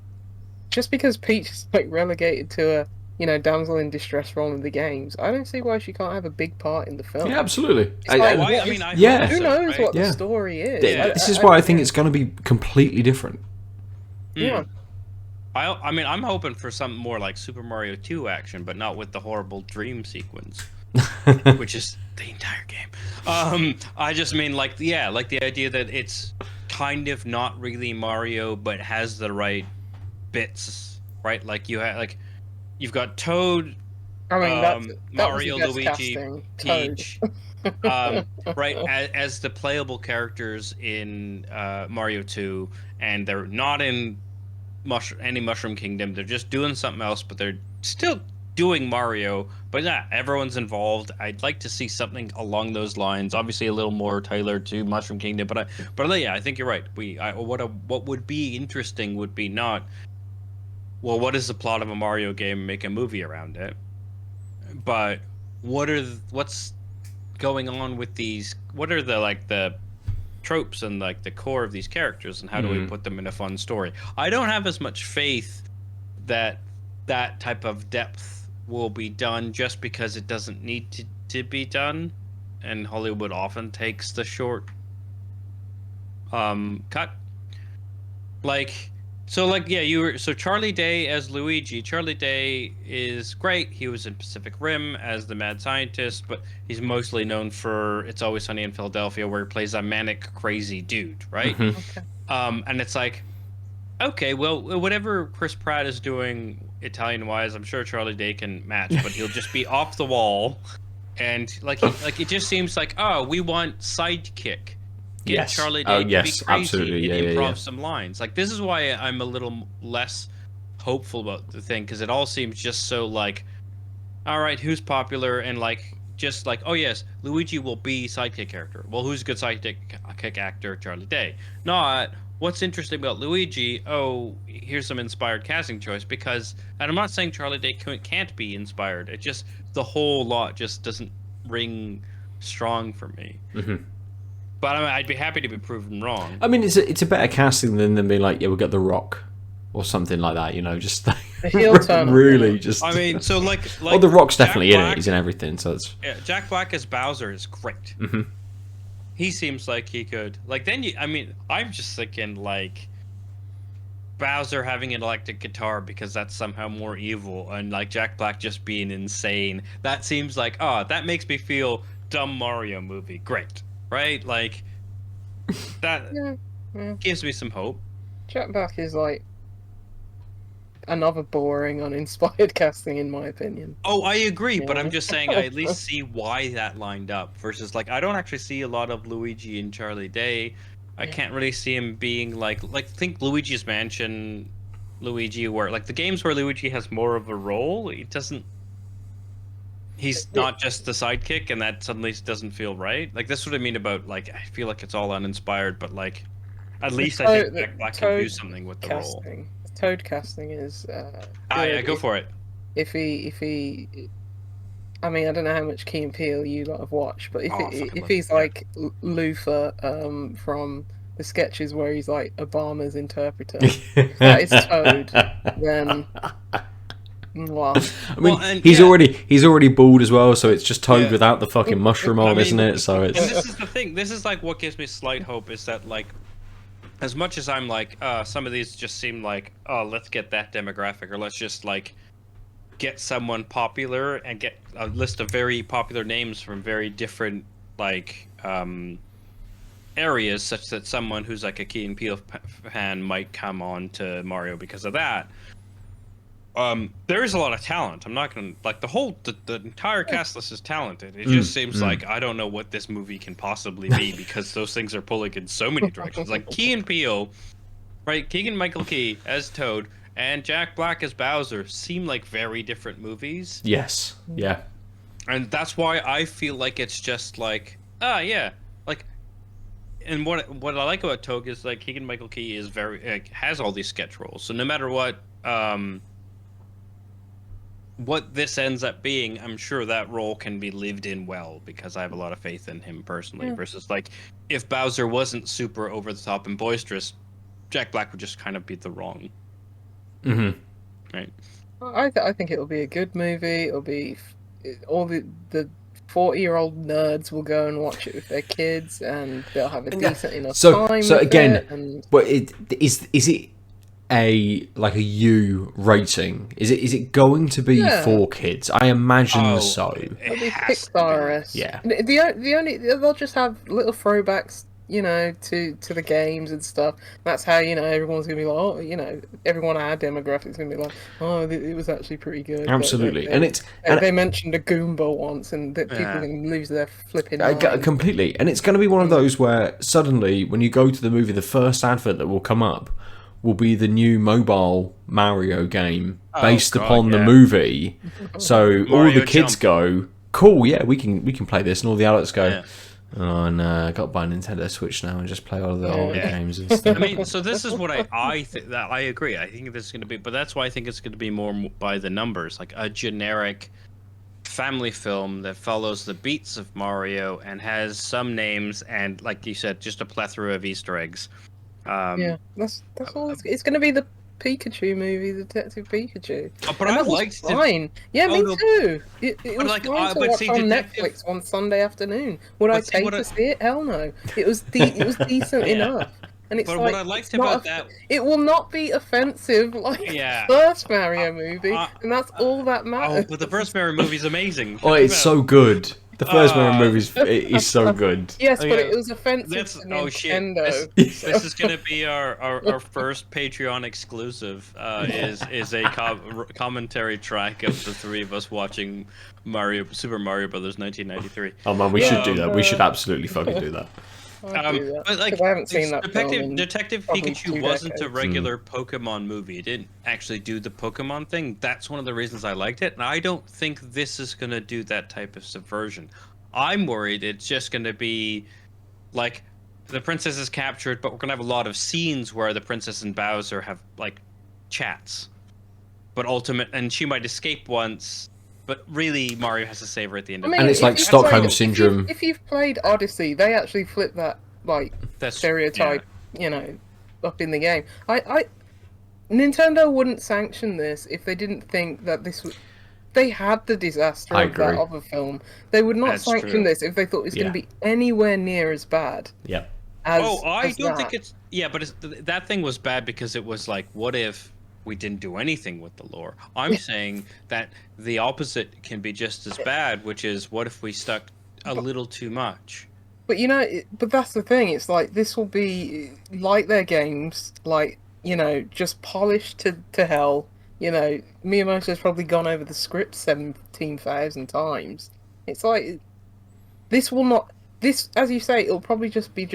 just because Peach is like relegated to a damsel in distress role in the games. I don't see why she can't have a big part in the film. Yeah, absolutely. Who knows what the story is? This is why I think it's going to be completely different. Yeah. I'm hoping for something more like Super Mario 2 action, but not with the horrible dream sequence, which is the entire game. I just mean like the idea that it's kind of not really Mario, but has the right bits, right? Like you've got Toad, Mario, Luigi, Peach, right, as the playable characters in Mario 2, and they're not in any Mushroom Kingdom. They're just doing something else, but they're still doing Mario. But yeah, everyone's involved. I'd like to see something along those lines. Obviously, a little more tailored to Mushroom Kingdom. But yeah, I think you're right. What would be interesting would be not. Well, what is the plot of a Mario game? Make a movie around it. But what's going on with these? What are the tropes and like the core of these characters, and how do we put them in a fun story? I don't have as much faith that type of depth will be done, just because it doesn't need to be done, and Hollywood often takes the short cut. Like, So like yeah, so Charlie Day as Luigi. Charlie Day is great. He was in Pacific Rim as the mad scientist, but he's mostly known for It's Always Sunny in Philadelphia, where he plays a manic, crazy dude, right? Mhm. Okay. And it's like, okay, well, whatever Chris Pratt is doing Italian-wise, I'm sure Charlie Day can match, but he'll just be off the wall, and like it just seems like, oh, we want sidekick. Get Yes. Charlie Oh, Day yes, to be crazy absolutely. and Yeah, yeah, improv yeah. some lines. Like this is why I'm a little less hopeful about the thing, because it all seems just so like, all right, who's popular, and like just like, oh yes, Luigi will be sidekick character. Well, who's a good sidekick actor? Charlie Day. Not what's interesting about Luigi. Oh, here's some inspired casting choice, because, and I'm not saying Charlie Day can't be inspired. It just the whole lot just doesn't ring strong for me. Mhm. But I mean, I'd be happy to be proven wrong. I mean, it's a better casting than being like, yeah, we'll get The Rock or something like that. You know, just The heel turn. really just. I mean, so like well, The Rock's Jack definitely in Black- it. He's in everything, so it's. Yeah, Jack Black as Bowser is great. Mhm. He seems like he could. Like then I mean, I'm just thinking like Bowser having an electric guitar because that's somehow more evil, and like Jack Black just being insane. That seems like, oh, that makes me feel dumb Mario movie. Great, right? Like that Yeah. gives me some hope. Jack Black is like another boring, uninspired casting, in my opinion. Oh, I agree, but I'm Yeah. just saying I at least see why that lined up versus like I don't actually see a lot of Luigi and Charlie Day. I Yeah. can't really see him being like think Luigi's Mansion, Luigi, where like the games where Luigi has more of a role. He doesn't. He's not just the sidekick, and that suddenly doesn't feel right. Like that's what I mean about like I feel like it's all uninspired, but like at least I think Jack Black can do something with the role. casting. Toad casting is. Yeah, good go for it. If he, I mean, I don't know how much Key and Peele you lot have watched, but if Oh, I fucking if love he's it, yeah. like Luther from the sketches where he's like Obama's interpreter, that is Toad, then. Well, I mean, Well, and he's yeah. already bald as well, so it's just Toad Yeah. without the fucking mushroom I on, mean, isn't it? So And it's this is the thing. This is like what gives me slight hope is that like, as much as I'm like, some of these just seem like, oh, let's get that demographic, or let's just like get someone popular and get a list of very popular names from very different like areas, such that someone who's like a Key and Peele fan might come on to Mario because of that. There is a lot of talent. I'm not gonna like the entire cast list is talented. It just seems like I don't know what this movie can possibly be because those things are pulling in so many directions. Like Key and Peele, right? Keegan Michael Key as Toad and Jack Black as Bowser seem like very different movies, yes, yeah, and that's why I feel like it's just like yeah, like. And what I like about Toad is like Keegan Michael Key is very has all these sketch roles. So no matter what this ends up being, I'm sure that role can be lived in well because I have a lot of faith in him personally. Yeah. Versus like if Bowser wasn't super over the top and boisterous, Jack Black would just kind of be the wrong. Mm-hmm. Right. I think it'll be a good movie. It'll be all the 40-year-old nerds will go and watch it with their kids, and they'll have a decent enough time. So with again, it, and but is it a like a U rating? Is it going to be Yeah. for kids? I imagine Oh, so. it'll be has to be. Pixar-esque. Yeah. The only they'll just have little throwbacks, to the games and stuff. That's how everyone's gonna be like, oh, everyone our demographic's gonna be like, oh, it was actually pretty good. Absolutely, They mentioned a Goomba once, and that people Yeah. can lose their flipping I mind. completely, and it's going to be one of those where suddenly, when you go to the movie, the first advert that will come up will be the new mobile Mario game based God, upon the yeah. movie. So all Mario the kids Jump. go, "Cool, yeah, we can play this," and all the adults go, Yeah. "Oh no, I got to buy a Nintendo Switch now and just play all the older Yeah. games and stuff." I mean, so this is what I think that I agree. I think this is going to be, but that's why I think it's going to be more by the numbers, like a generic family film that follows the beats of Mario and has some names and, like you said, just a plethora of Easter eggs. Yeah, that's all. It's going to be the Pikachu movie, Detective Pikachu. But And I that was liked it. fine. Yeah, Oh, me no. too. It was like, fine to but watch see, on Detective- Netflix one Sunday afternoon. Would I But see, pay what to I- see it? Hell no. It was decent Yeah. enough. and it's But like what I liked it's not about that, it will not be offensive like Yeah. the first Mario movie, and that's all that oh, matters. but the first Mario movie's amazing. Oh, Check it's it out. so good. The first Mario movie is so good. Yes, but Okay, it was offensive That's to oh shit. Nintendo. This is gonna be our first Patreon exclusive. Is a commentary track of the three of us watching Super Mario Brothers 1993. Oh man, we should do that. We should uh, absolutely fucking do that. I'd do that, But like, 'cause I haven't seen that film in Detective probably Pikachu 2 wasn't a decades. regular Pokemon movie. It didn't actually do the Pokemon thing. That's one of the reasons I liked it. And I don't think this is gonna do that type of subversion. I'm worried it's just gonna be like the princess is captured, but we're gonna have a lot of scenes where the princess and Bowser have like chats. But and she might escape once. But really, Mario has to save her at the end of And it's if like you've Stockholm played- syndrome. If you've played Odyssey, they actually flip that like That's stereotype, up in the game. Nintendo wouldn't sanction this if they didn't think that this was. They had the disaster I of that agree. other film. They would not That's sanction true. this if they thought it was going Yeah. to be anywhere near as bad. Yeah. As, I as don't that. think it's but that thing was bad because it was like, what if we didn't do anything with the lore? I'm saying that the opposite can be just as bad, which is what if we stuck a little too much? But but that's the thing. It's like this will be like their games, like just polished to hell. Miyamoto's probably gone over the script 17,000 times. It's like this will not. This, as you say, it'll probably just be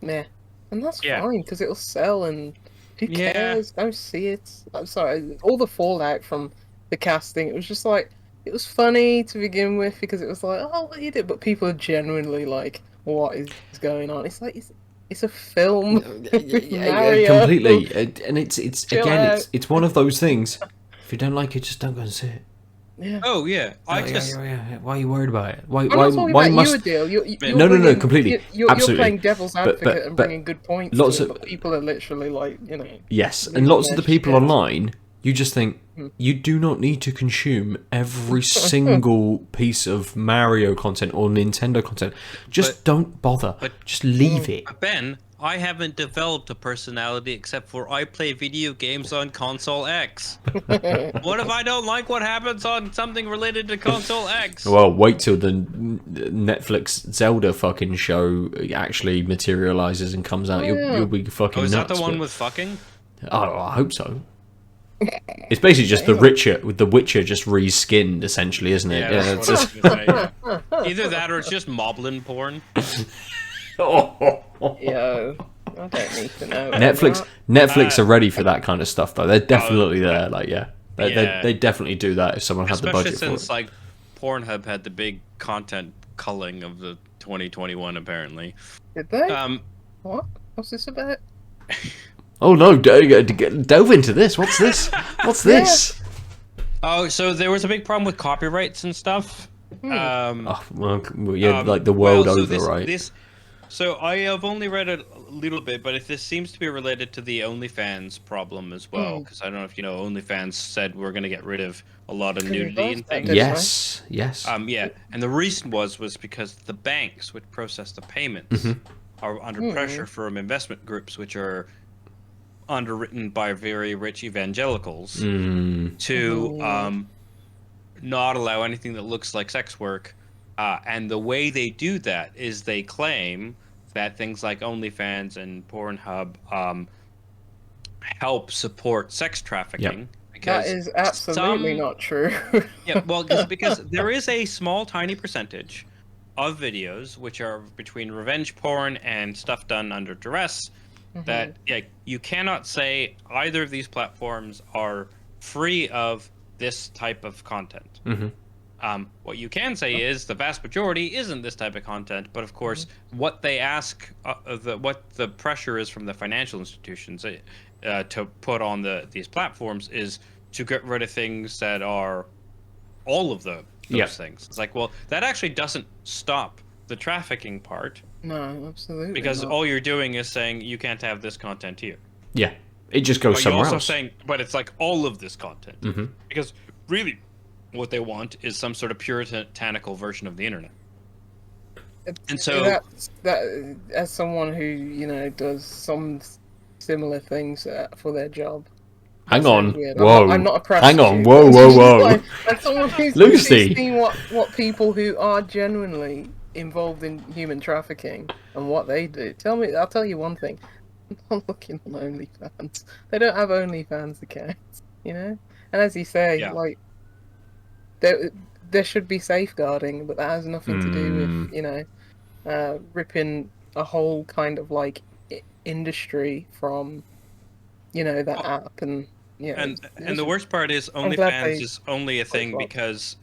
meh, and that's fine because it'll sell and who cares? Don't see it. I'm sorry. All the fallout from the casting, it was just like it was funny to begin with because it was like, oh, what you did, but people are genuinely like, what is going on? It's like it's a film. Mario. Completely. And it's Chill again, out. it's one of those things. If you don't like it, just don't go and see it. Yeah. Oh yeah, Why are you worried about it? Why I'm not talking about must? you, Aadil. You're No, bringing, completely. You're Absolutely. playing devil's advocate and but bringing good points. lots to it, of- but people are literally like, Yes, and losing lots of their the people shit. online, you just think you do not need to consume every single piece of Mario content or Nintendo content. Just don't bother. Just leave it. Ben, I haven't developed a personality except for I play video games on console X. What if I don't like what happens on something related to console X? Well, wait till the Netflix Zelda fucking show actually materializes and comes out. You'll be fucking Oh, is that nuts. the one but- with fucking? Oh, I hope so. It's basically just the Witcher just reskinned, essentially, isn't it? Yeah, it's that's just... what I was gonna say, yeah. Either that or it's just moblin porn. Yo, I don't need to know. Netflix are ready for that kind of stuff, though. They're definitely there. Like, Yeah. they definitely do that if someone had the Especially budget for Hmm. since it. like Pornhub had the big content culling of the 2021 apparently. Did they? What? What's this about? Oh no! Delve into this. What's this? What's this? Oh, so there was a big problem with copyrights and stuff. Oh, well, yeah, like the world so over, right? So I have only read it a little bit, but if this seems to be related to the OnlyFans problem as well, because I don't know if you know, OnlyFans said we're going to get rid of a lot of nudity and things. Yes. Yeah, and the reason was because the banks which process the payments are under pressure from investment groups which are underwritten by very rich evangelicals to not allow anything that looks like sex work. And the way they do that is they claim that things like OnlyFans and Pornhub help support sex trafficking. That Because is absolutely not true. yeah, well, because there is a small, tiny percentage of videos which are between revenge porn and stuff done under duress that you cannot say either of these platforms are free of this type of content. What you can say is the vast majority isn't this type of content, but of course, what they ask, what the pressure is from the financial institutions to put on these platforms is to get rid of things that are all of those things. It's like, well, that actually doesn't stop the trafficking part. No, absolutely. Because not. all you're doing is saying you can't have this content here. Yeah, it just goes But you're somewhere also else. saying, but it's like all of this content. Because really, what they want is some sort of puritanical version of the internet. And so that as someone who does some similar things for their job. Hang That's so on. weird. Whoa. I'm not a Hang on. prostitute. Whoa, whoa, whoa. Like, as someone who's Lucy. seen what people who are genuinely involved in human trafficking and what they do. I'll tell you one thing. I'm not looking on OnlyFans. They don't have OnlyFans accounts, you know? And as you say, Yeah. like, there should be safeguarding, but that has nothing to do with, you know, ripping a whole kind of, like, industry from, you know, that app and... Yeah, and the worst part is OnlyFans is only a thing because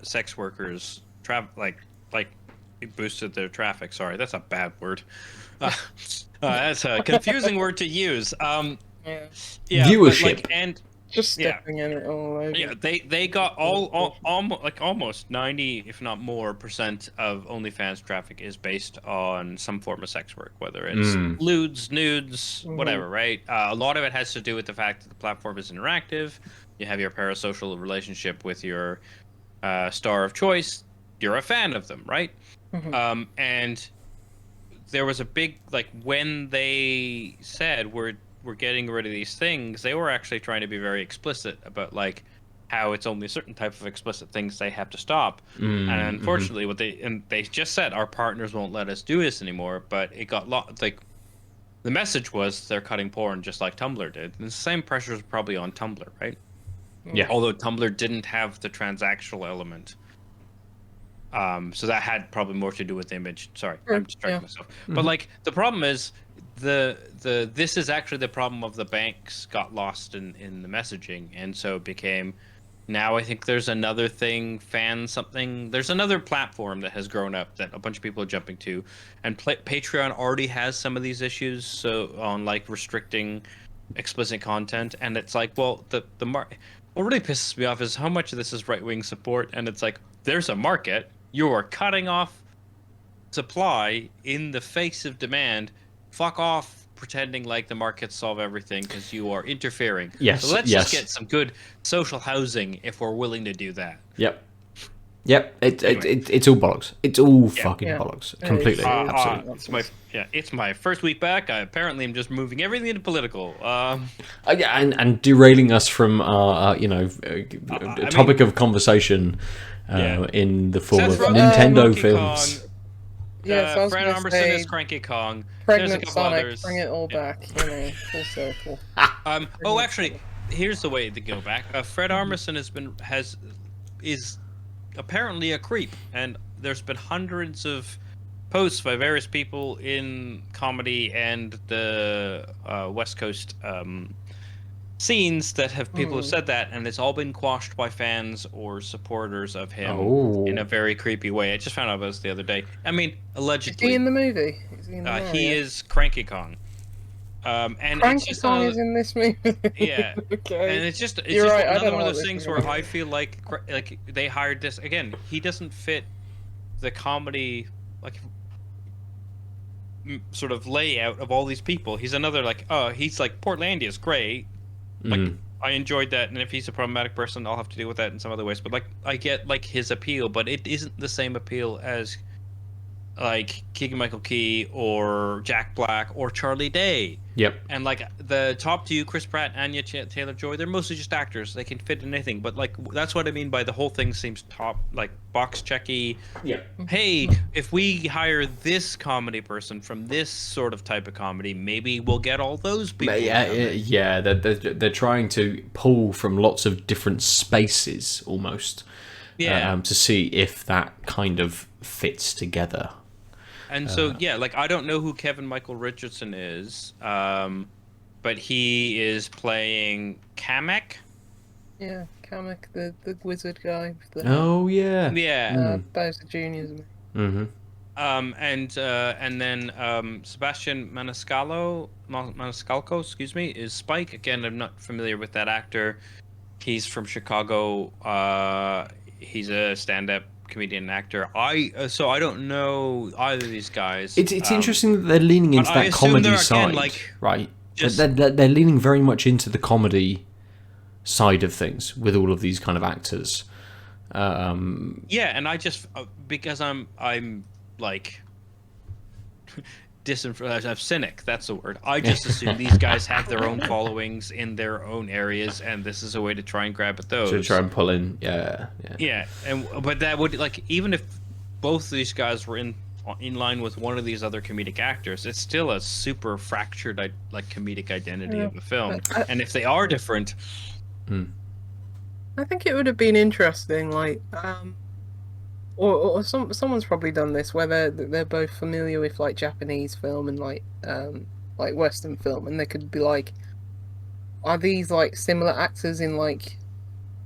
sex workers it boosted their traffic. Sorry, that's a bad word. That's a confusing word to use. Yeah, Viewership. And just stepping in it all over. Yeah, they got almost 90, if not more, % of OnlyFans traffic is based on some form of sex work, whether it's lewds, nudes, whatever, right? A lot of it has to do with the fact that the platform is interactive. You have your parasocial relationship with your star of choice. You're a fan of them, right? And there was a big, when they said we're getting rid of these things, they were actually trying to be very explicit about how it's only certain type of explicit things they have to stop. And unfortunately, they just said our partners won't let us do this anymore. But it got the message was they're cutting porn just like Tumblr did. And the same pressure is probably on Tumblr, right? Yeah. Although Tumblr didn't have the transactional element. So that had probably more to do with the image. Sorry, I'm distracting myself. But the problem is this is actually the problem of the banks got lost in the messaging, and so it became. Now I think there's another thing, there's another platform that has grown up that a bunch of people are jumping to, and Patreon already has some of these issues. So on restricting explicit content, and it's what really pisses me off is how much of this is right-wing support, and it's there's a market. You are cutting off supply in the face of demand. Fuck off pretending like the markets solve everything because you are interfering. Yes. So let's just get some good social housing if we're willing to do that. Yep. It's all bollocks. It's all fucking bollocks. Completely. Absolutely. It's my first week back. I apparently am just moving everything into political. And derailing us from our topic of conversation in the form of Nintendo films. Yeah, Fred Armisen is Cranky Kong. Pregnant There's a couple Sonic, others. bring it all back, full circle. Actually, here's the way to go back. Fred Armisen is apparently a creep, and there's been hundreds of posts by various people in comedy and the West Coast scenes that have said that, and it's all been quashed by fans or supporters of him in a very creepy way. I just found out about this the other day. I mean, allegedly. Is he in the movie? He is Cranky Kong. And Cranky Kong is in this movie. Yeah. Okay. And it's just right, another one of those things where I feel like they hired this again. He doesn't fit the comedy sort of layout of all these people. He's another he's Portlandia's great. I enjoyed that, and if he's a problematic person, I'll have to deal with that in some other ways. But I get his appeal, but it isn't the same appeal as Keegan-Michael Key or Jack Black or Charlie Day. Yep. And the top two, Chris Pratt, Anya Taylor-Joy, they're mostly just actors. They can fit in anything. But that's what I mean by the whole thing seems box checky. Yeah. Hey, if we hire this comedy person from this sort of type of comedy, maybe we'll get all those people. Yeah. They're trying to pull from lots of different spaces almost. Yeah. To see if that kind of fits together. And so, I don't know who Kevin Michael Richardson is, but he is playing Kamek. Yeah, Kamek, the wizard guy. Yeah. Yeah. Bowser Jr.'s. Mm-hmm. And then Sebastian Maniscalco, excuse me, is Spike. Again, I'm not familiar with that actor. He's from Chicago. He's a stand-up comedian and actor. So I don't know either of these guys. It's interesting that they're leaning into that comedy side, right? They're leaning very much into the comedy side of things with all of these kind of actors. And I just because I'm cynic. That's the word. I just assume these guys have their own followings in their own areas, and this is a way to try and grab at those. To try and pull in, Yeah, but that would like even if both of these guys were in line with one of these other comedic actors, it's still a super fractured like comedic identity of the film. And if they are different, I think it would have been interesting, like, or someone's probably done this where they're both familiar with like Japanese film and like Western film, and they could be like, are these like similar actors in like,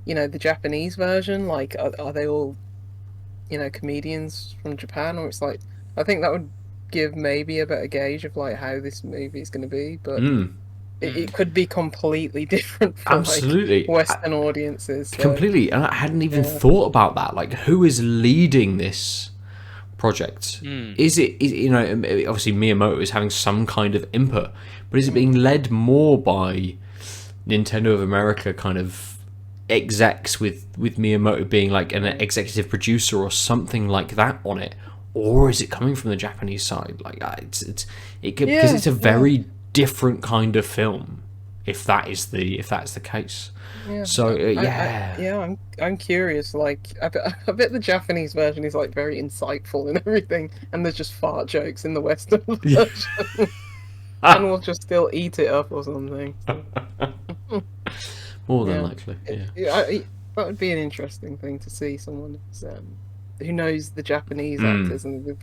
you know, the Japanese version? Like, are they all, you know, comedians from Japan? Or it's like, I think that would give maybe a better gauge of like how this movie is going to be, but it could be completely different for like Western audiences. So. Completely, and I hadn't even thought about that. Like, who is leading this project? Is it, you know, obviously Miyamoto is having some kind of input, but is it being led more by Nintendo of America kind of execs with Miyamoto being like an executive producer or something like that on it, or is it coming from the Japanese side? Like, because it's a very different kind of film, if that's the case. So I'm curious. Like, I bet the Japanese version is like very insightful and everything, and there's just fart jokes in the Western version, and we'll just still eat it up or something. More than likely, that would be an interesting thing to see someone who knows the Japanese actors and would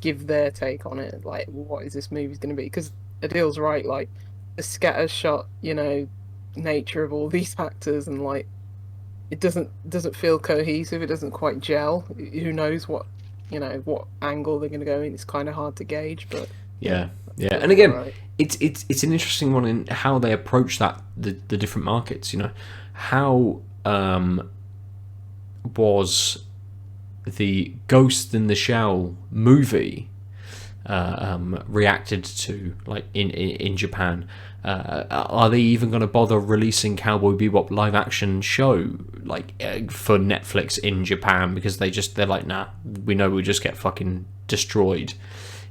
give their take on it. Like, what is this movie's going to be? Because Adil's right, like the scattershot, you know, nature of all these actors, and like it doesn't feel cohesive. It doesn't quite gel. Who knows what, you know, what angle they're going to go in? It's kind of hard to gauge, but yeah. And again, it's an interesting one in how they approach that the different markets. You know, how was the Ghost in the Shell movie reacted to, like in Japan? Are they even going to bother releasing Cowboy Bebop live action show like for Netflix in Japan? Because they're like, nah, we know we'll just get fucking destroyed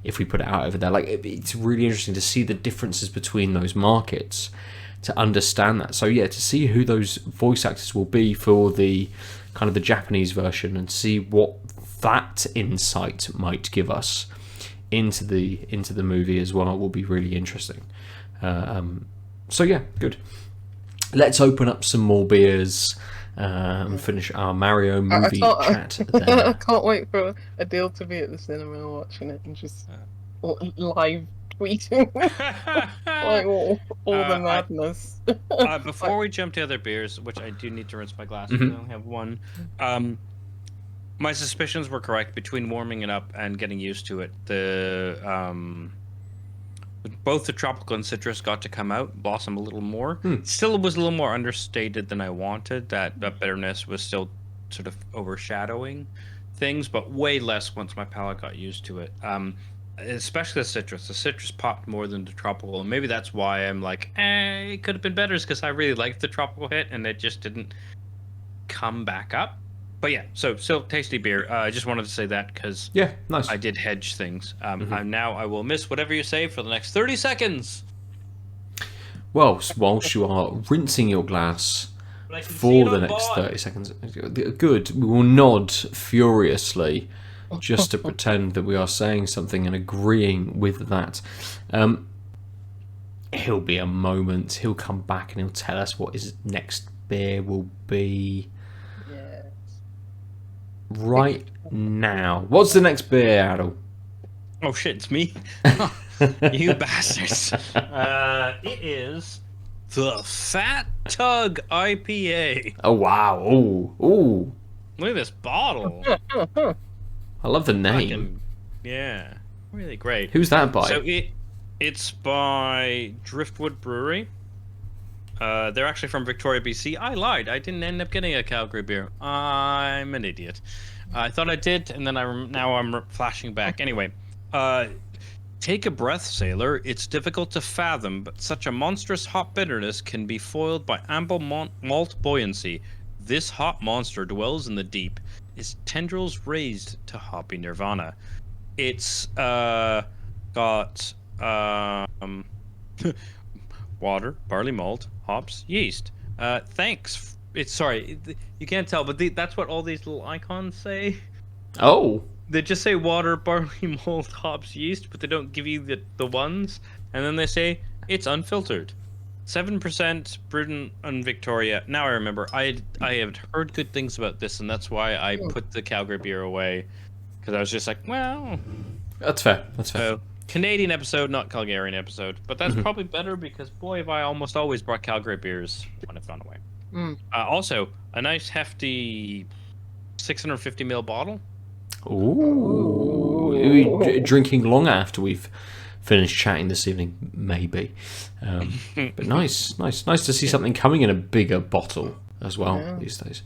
if we put it out over there. Like, it's really interesting to see the differences between those markets, to understand that. So yeah, to see who those voice actors will be for the kind of the Japanese version, and see what that insight might give us into the movie as well, will be really interesting. So yeah, good. Let's open up some more beers and finish our Mario movie chat. I can't wait for Aadil to be at the cinema watching it and just live tweeting like all the madness. Before we jump to other beers, which I do need to rinse my glasses, I only have one. My suspicions were correct. Between warming it up and getting used to it, both the tropical and citrus got to come out, blossom a little more. Still, it was a little more understated than I wanted. That bitterness was still sort of overshadowing things, but way less once my palate got used to it. Especially the citrus. The citrus popped more than the tropical, and maybe that's why I'm like, it could have been better, is because I really liked the tropical hit, and it just didn't come back up. But yeah, so still tasty beer. I just wanted to say that because nice. I did hedge things. Now I will miss whatever you say for the next 30 seconds. Well, whilst you are rinsing your glass for the next 30 seconds, good. We will nod furiously just to pretend that we are saying something and agreeing with that. He'll be a moment. He'll come back and he'll tell us what his next beer will be. Right now. What's the next beer, Aadil? Oh shit, it's me. You bastards. It is the Fat Tug IPA. Oh wow. Ooh. Look at this bottle. I love the name. Yeah. Really great. Who's that by? So it's by Driftwood Brewery. They're actually from Victoria, BC. I lied. I didn't end up getting a Calgary beer. I'm an idiot. I thought I did, and then now I'm flashing back. Anyway, take a breath, sailor. It's difficult to fathom, but such a monstrous hop bitterness can be foiled by ample malt buoyancy. This hop monster dwells in the deep, its tendrils raised to hoppy nirvana. It's got water, barley malt, hops, yeast. Thanks. You can't tell, but that's what all these little icons say. Oh. They just say water, barley malt, hops, yeast, but they don't give you the ones. And then they say it's unfiltered. 7% Bruden and Victoria. Now I remember. I had heard good things about this, and that's why I put the Calgary beer away. Because I was just like, well... That's fair. That's fair. So, Canadian episode, not Calgarian episode. But that's probably better because, boy, have I almost always brought Calgary beers when I've gone away. Also, a nice hefty 650ml bottle. Ooh. Drinking long after we've finished chatting this evening, maybe. But nice to see something coming in a bigger bottle as well these days.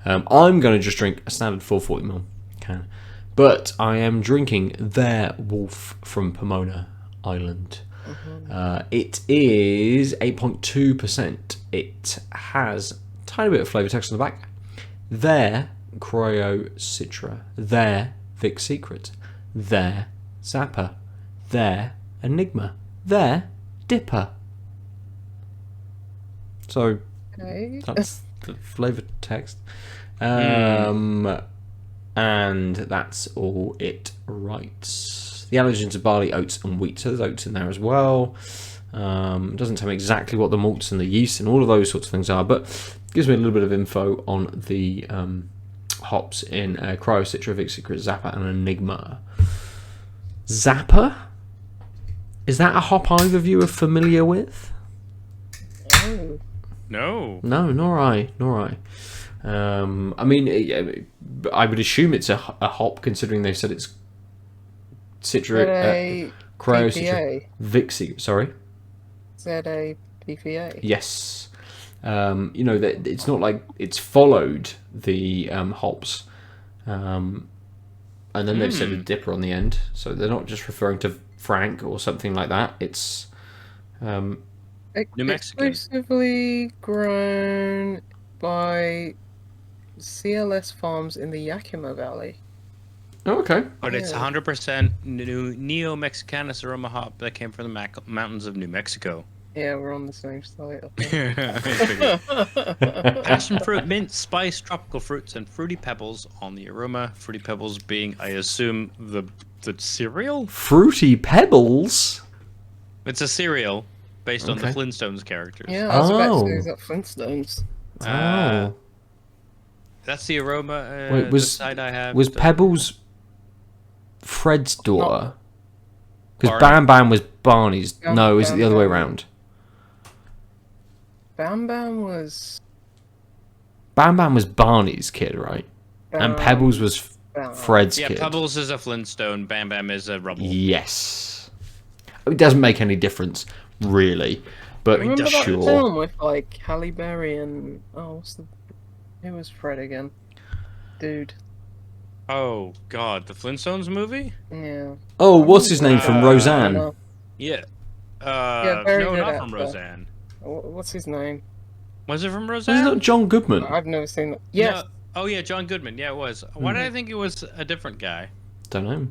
I'm going to just drink a standard 440ml can, but I am drinking their Wolf from Pomona Island. It is 8.2%. It has a tiny bit of flavour text on the back. Their Cryo Citra, their Vic Secret, their Zappa, their Enigma, their Dipper. So that's the flavour text. And that's all it writes. The allergens are barley, oats and wheat. So there's oats in there as well. Doesn't tell me exactly what the malts and the yeast and all of those sorts of things are, but gives me a little bit of info on the hops in Cryo Citra, Vic Secret, Zappa and Enigma. Zappa? Is that a hop either of you are familiar with? No. No, nor I. I mean, I would assume it's a hop, considering they said it's Citra, Cryo Citra, Vic Secret. Sorry. Is that a PPA? Yes. That it's not like it's followed the hops, and then they've said a dipper on the end, so they're not just referring to Frank or something like that. It's New Mexico, exclusively grown by CLS farms in the Yakima Valley. oh, okay. but it's 100% Neo Mexicanus aroma hop that came from the mountains of New Mexico. Yeah, we're on the same site. Passion fruit, mint, spice, tropical fruits, and fruity pebbles on the aroma. Fruity pebbles being, I assume, the cereal? Fruity Pebbles? It's a cereal based on the Flintstones characters. Yeah, I was about to say, is that Flintstones? That's the aroma. Wait, the side I have. Was Pebbles Fred's daughter? Because Barney. Bam Bam was Barney's. No, is it the other way around? Bam Bam was Barney's kid, right? And Pebbles was Fred's kid. Yeah, Pebbles is a Flintstone. Bam Bam is a Rubble. Yes. It doesn't make any difference, really. But remember that sure. film with like Halle Berry and who was Fred again? Dude. Oh God, the Flintstones movie? Yeah. Oh, what's his name from Roseanne? Yeah. very no, good not actor. from Roseanne. What's his name? Was it from Is Roseanne? that John Goodman? I've never seen that. Yes. No. Oh yeah, John Goodman. Yeah, it was. Why did I think it was a different guy? Don't know.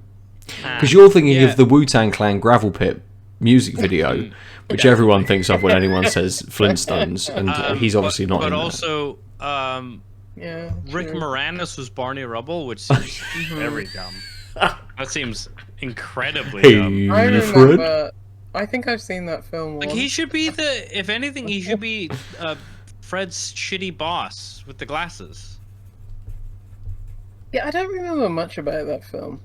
Because you're thinking of the Wu-Tang Clan Gravel Pit music video, which everyone thinks of when anyone says Flintstones, and he's obviously not in But there. also, Yeah. Rick Moranis was Barney Rubble, which seems very dumb. That seems incredibly dumb. I Hey, remember. I think I've seen that film Like, once. he should be if anything, he should be Fred's shitty boss with the glasses. Yeah, I don't remember much about that film.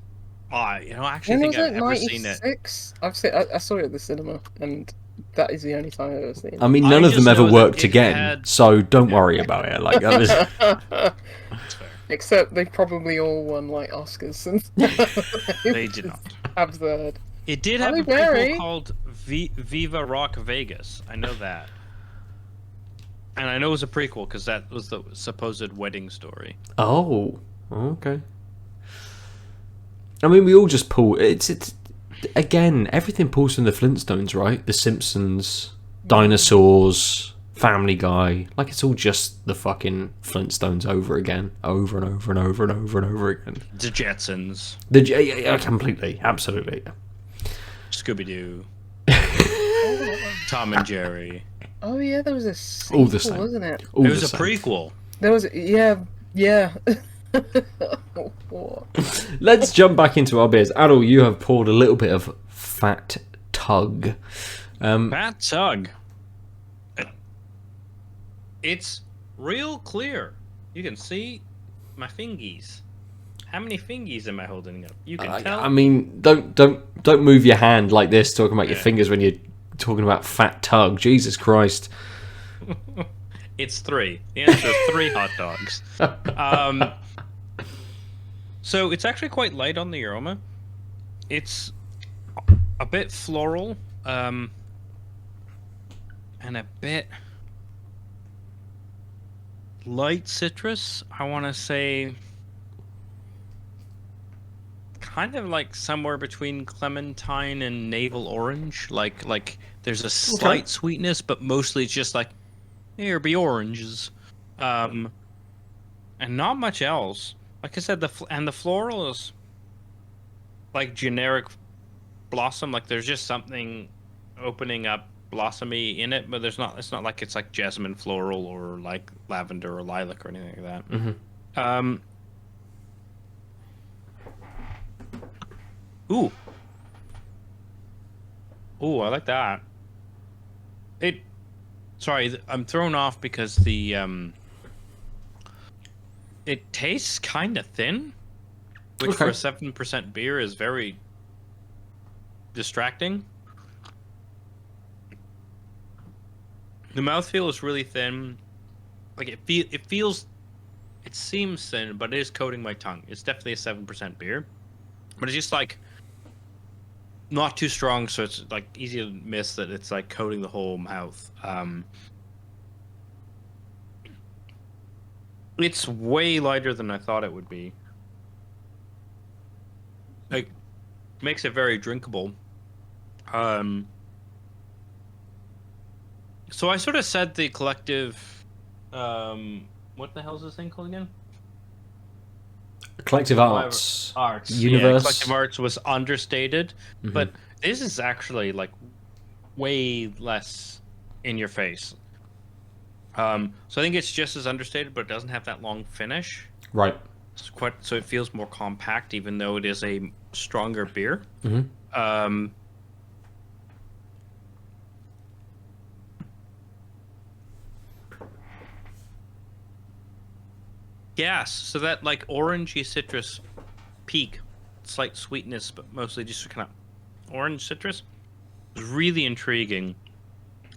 I actually When think was I've it? ever seen it. 96? I saw it at the cinema, and that is the only time I've ever seen it. I mean, none I of them just ever know that worked it again, had- so don't worry about it. Like that was. That's fair. Except they probably all won like Oscars and They did not. Absurd. It did have Halle a Berry. prequel called Viva Rock Vegas. I know that. And I know it was a prequel because that was the supposed wedding story. Oh, okay. I mean, we all just pull. It's again, everything pulls from the Flintstones, right? The Simpsons, dinosaurs, Family Guy. Like, it's all just the fucking Flintstones over again, over and over and over and over and over again. The Jetsons. Yeah, completely, absolutely. Scooby-Doo, Tom and Jerry. Oh yeah, there was a sequel, the same. wasn't it? All It was the a same. prequel. There was, yeah. Let's jump back into our beers. Aadil, you have poured a little bit of Fat Tug. Fat Tug. It's real clear. You can see my fingies. How many fingies am I holding up? You can tell. I mean, don't move your hand like this talking about your fingers when you're talking about Fat Tug. Jesus Christ. It's 3. The answer is 3 hot dogs. So it's actually quite light on the aroma. It's a bit floral, and a bit light citrus. I want to say kind of like somewhere between clementine and navel orange. Like there's a slight sweetness, but mostly it's just like, here be oranges, and not much else. Like I said, the floral is like generic blossom. Like there's just something opening up blossomy in it, but there's not. It's not like it's like jasmine floral or like lavender or lilac or anything like that. Mm-hmm. Ooh, I like that. Sorry, I'm thrown off because it tastes kind of thin, which for a 7% beer is very distracting. The mouthfeel is really thin. Like it seems thin, but it is coating my tongue. It's definitely a 7% beer, but it's just like not too strong, so it's like easy to miss that it's like coating the whole mouth. It's way lighter than I thought it would be. Like, makes it very drinkable. So I sort of said the collective, what the hell is this thing called again? Collective Arts. Yeah, Universe. Collective Arts was understated, but this is actually like way less in your face. So I think it's just as understated, but it doesn't have that long finish. Right. So it feels more compact, even though it is a stronger beer. Yes, so that like orangey citrus peak, slight sweetness, but mostly just kind of orange citrus, is really intriguing.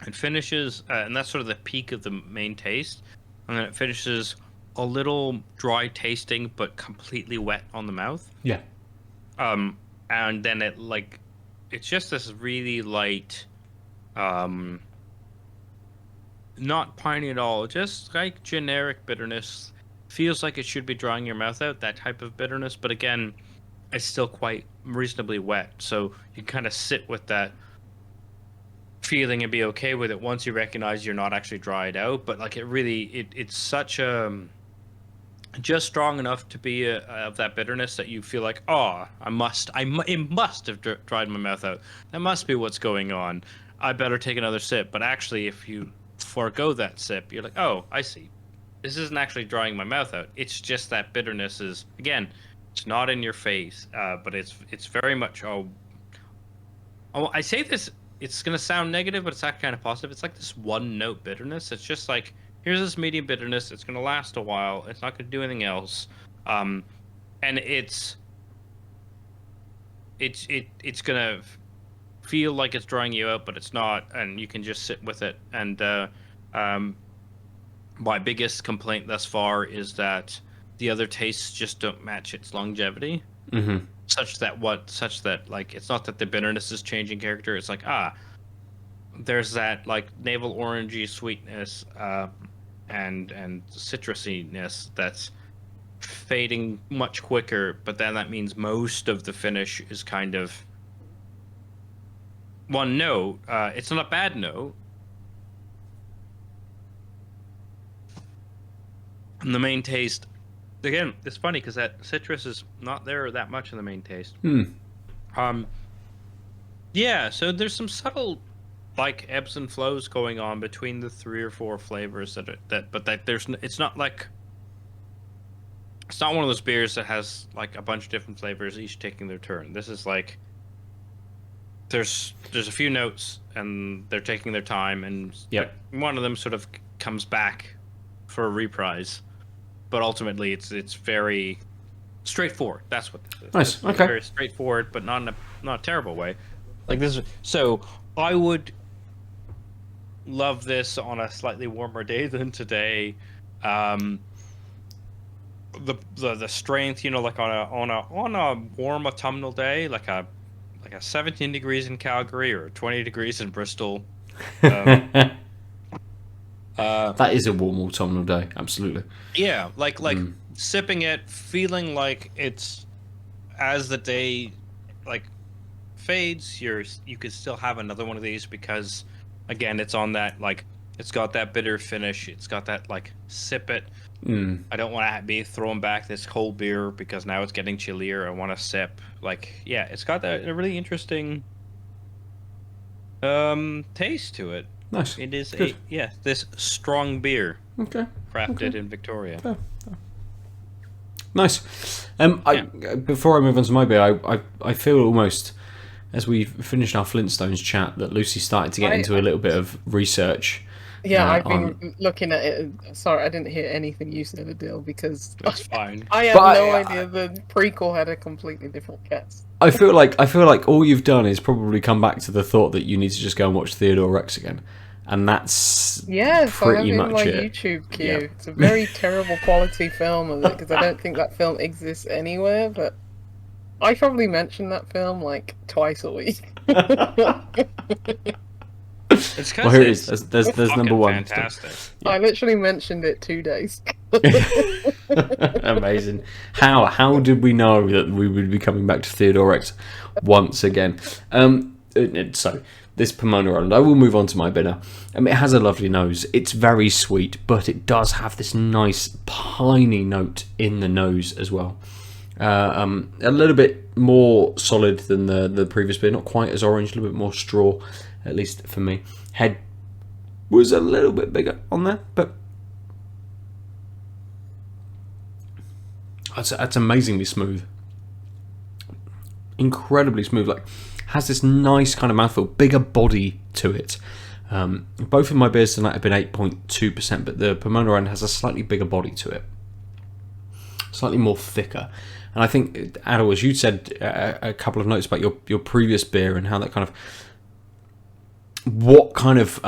It finishes, and that's sort of the peak of the main taste, and then it finishes a little dry tasting, but completely wet on the mouth. Yeah. And then it's just this really light, not piney at all, just like generic bitterness. Feels like it should be drying your mouth out, that type of bitterness, but again, it's still quite reasonably wet, so you kind of sit with that feeling and be okay with it once you recognize you're not actually dried out. But like it's such a just strong enough to be of that bitterness that you feel like, oh, it must have dried my mouth out. That must be what's going on. I better take another sip. But actually, if you forego that sip, you're like, oh, I see. This isn't actually drying my mouth out. It's just that bitterness is, again, it's not in your face, but it's very much. I say this. It's gonna sound negative, but it's actually kind of positive. It's like this one note bitterness. It's just like, here's this medium bitterness. It's gonna last a while. It's not gonna do anything else, and it's gonna feel like it's drying you out, but it's not, and you can just sit with it. And my biggest complaint thus far is that the other tastes just don't match its longevity. Mm-hmm. Such that like, it's not that the bitterness is changing character. It's like, there's that like navel orangey sweetness and citrusiness that's fading much quicker, but then that means most of the finish is kind of one note. It's not a bad note. And the main taste, again, it's funny because that citrus is not there that much in the main taste. Yeah, so there's some subtle like ebbs and flows going on between the 3 or 4 flavors it's not like it's not one of those beers that has like a bunch of different flavors each taking their turn. This is like there's a few notes and they're taking their time, and Yep. one of them sort of comes back for a reprise, but ultimately it's very straightforward. That's what this is. Nice. It's Okay. very straightforward, but not in a terrible way. Like this, so I would love this on a slightly warmer day than today. The strength, you know, like on a warm autumnal day, like a 17 degrees in Calgary or 20 degrees in Bristol. That is a warm autumnal day, absolutely. Yeah, like sipping it, feeling like it's as the day like fades, you could still have another one of these because again, it's on that like it's got that bitter finish. It's got that like sip it. I don't want to be throwing back this cold beer because now it's getting chillier. I want to sip. Like, yeah, it's got a really interesting taste to it. Nice. It is Good. this strong beer Okay. crafted in Victoria. Fair. Nice. Before I move on to my beer, I feel almost as we finished our Flintstones chat that Lucy started to get into a little bit of research. Yeah, I've been looking at it. Sorry, I didn't hear anything you said, Aadil, because That's fine. I had no idea the prequel had a completely different cast. I feel like all you've done is probably come back to the thought that you need to just go and watch Theodore Rex again, and that's pretty I have much in my it. YouTube queue. Yep. It's a very terrible quality film of it because I don't think that film exists anywhere. But I probably mention that film like twice a week. It's Well, here it is. There's number one. Fantastic. Yeah. I literally mentioned it 2 days. Amazing. How did we know that we would be coming back to Theodore Rex once again? So this Pomona Island, I will move on to my beer now. It has a lovely nose. It's very sweet, but it does have this nice piney note in the nose as well. A little bit more solid than the previous beer, not quite as orange, a little bit more straw, at least for me. Head was a little bit bigger on there, but that's amazingly smooth. Incredibly smooth. Like, has this nice kind of mouthfeel, bigger body to it. Both of my beers tonight have been 8.2%, but the Pomona Island has a slightly bigger body to it. Slightly more thicker. And I think, Aadil, as you said a couple of notes about your previous beer and how that kind of what kind of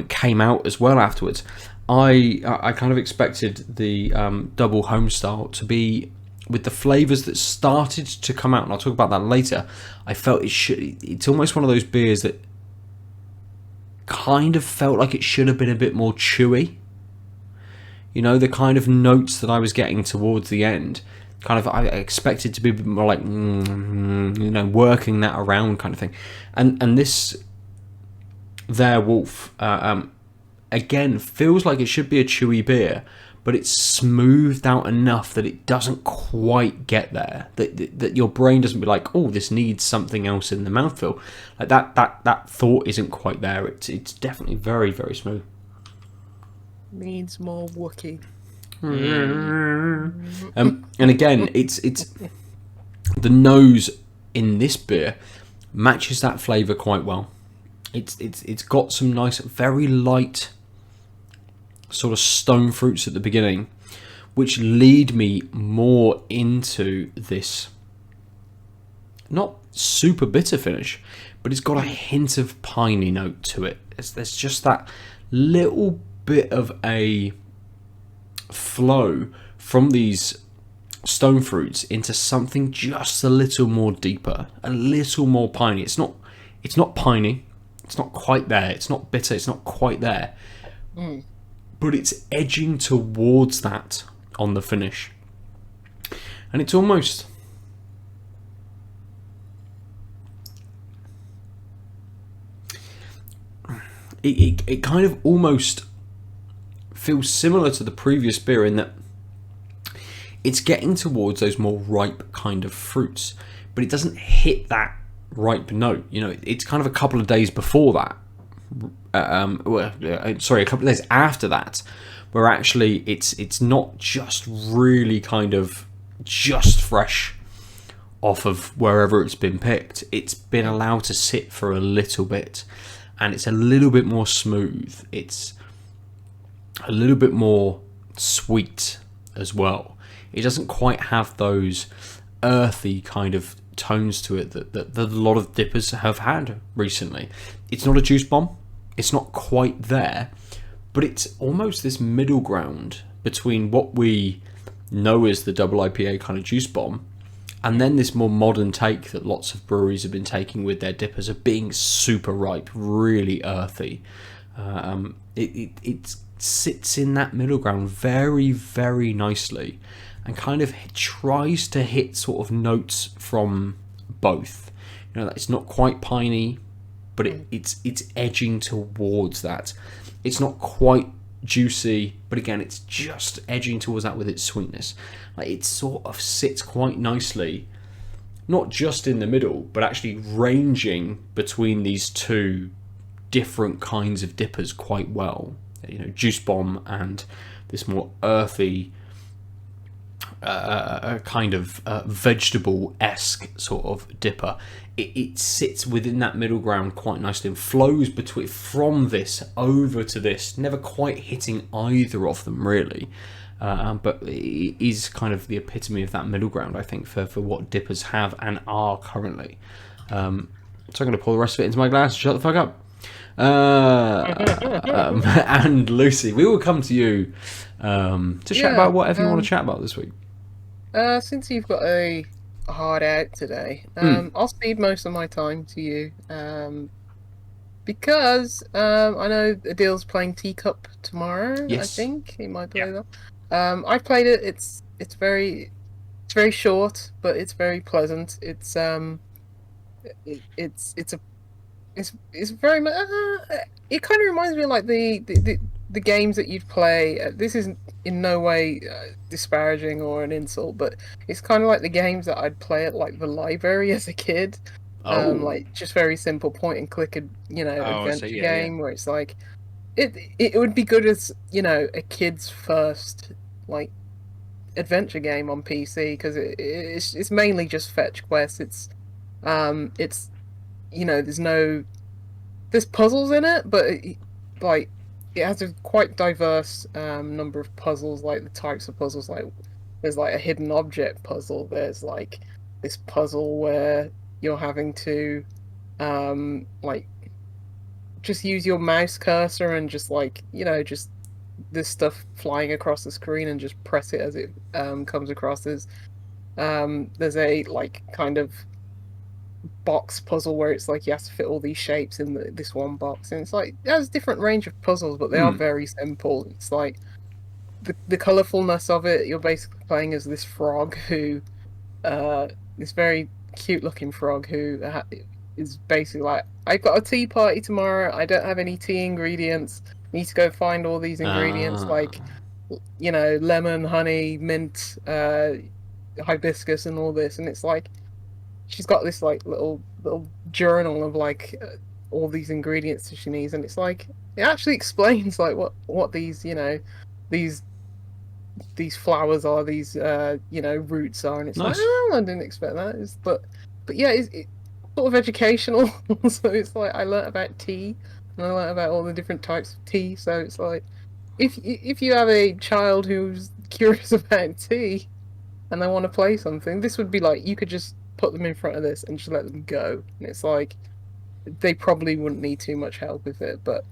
came out as well afterwards. I kind of expected the double Homestyle to be with the flavours that started to come out, and I'll talk about that later. I felt it's almost one of those beers that kind of felt like it should have been a bit more chewy. You know, the kind of notes that I was getting towards the end, kind of I expected to be a bit more like, you know, working that around kind of thing. And this there Wolf again feels like it should be a chewy beer, but it's smoothed out enough that it doesn't quite get there. That your brain doesn't be like, oh, this needs something else in the mouthfeel. Like that thought isn't quite there. It's definitely very, very smooth. Needs more Wookiee. And again, it's the nose in this beer matches that flavour quite well. It's got some nice, very light sort of stone fruits at the beginning, which lead me more into this not super bitter finish, but it's got a hint of piney note to it. There's just that little bit of a flow from these stone fruits into something just a little more deeper, a little more piney. It's not piney. It's not quite there. It's not bitter. It's not quite there. But it's edging towards that on the finish. And it's almost... It kind of almost feels similar to the previous beer in that it's getting towards those more ripe kind of fruits, but it doesn't hit that ripe note. You know, it's kind of a couple of days before that. Sorry, a couple of days after that, where actually it's not just really kind of just fresh off of wherever it's been picked. It's been allowed to sit for a little bit, and it's a little bit more smooth. It's a little bit more sweet as well. It doesn't quite have those earthy kind of tones to it that a lot of dippers have had recently. It's not a juice bomb. It's not quite there, but it's almost this middle ground between what we know as the double IPA kind of juice bomb, and then this more modern take that lots of breweries have been taking with their dippers of being super ripe, really earthy. It sits in that middle ground very, very nicely, and kind of tries to hit sort of notes from both. You know, it's not quite piney, but it's edging towards that. It's not quite juicy, but again, it's just edging towards that with its sweetness. Like, it sort of sits quite nicely, not just in the middle, but actually ranging between these two different kinds of dippers quite well. You know, juice bomb and this more earthy kind of vegetable-esque sort of dipper. It sits within that middle ground quite nicely and flows from this over to this, never quite hitting either of them really, but it is kind of the epitome of that middle ground, I think, for what dippers have and are currently. So I'm going to pour the rest of it into my glass. Shut the fuck up. And Lucy, we will come to you to chat about whatever you want to chat about this week. Since you've got a hard out today, I'll cede most of my time to you, because I know Aadil's playing Teacup tomorrow. Yes. I think he might play that. I've played it. It's very short, but it's very pleasant. It's very much. It kind of reminds me of like the games that you'd play. This isn't in no way disparaging or an insult, but it's kind of like the games that I'd play at like the library as a kid. Like just very simple point and click, adventure game where it's like it would be good as, you know, a kid's first like adventure game on PC, because it's mainly just fetch quests. It's you know, there's puzzles in it, but it has a quite diverse number of puzzles. Like the types of puzzles, like there's like a hidden object puzzle. There's like this puzzle where you're having to like just use your mouse cursor and just like, you know, just this stuff flying across the screen and just press it as it comes across. There's a like kind of box puzzle where it's like you have to fit all these shapes in this one box, and it's like it has a different range of puzzles, but they are very simple. It's like the colorfulness of it. You're basically playing as this frog who this very cute looking frog who is basically like, I've got a tea party tomorrow, I don't have any tea ingredients, need to go find all these ingredients, like, you know, lemon, honey, mint, hibiscus and all this. And it's like she's got this like little journal of like all these ingredients that she needs, and it's like it actually explains like what these, you know, these flowers are, these you know, roots are, and it's nice. Like, oh, I didn't expect that. But yeah, it's sort of educational. So it's like I learnt about tea, and I learnt about all the different types of tea. So it's like if you have a child who's curious about tea and they want to play something, this would be like, you could just put them in front of this and just let them go, and it's like they probably wouldn't need too much help with it. But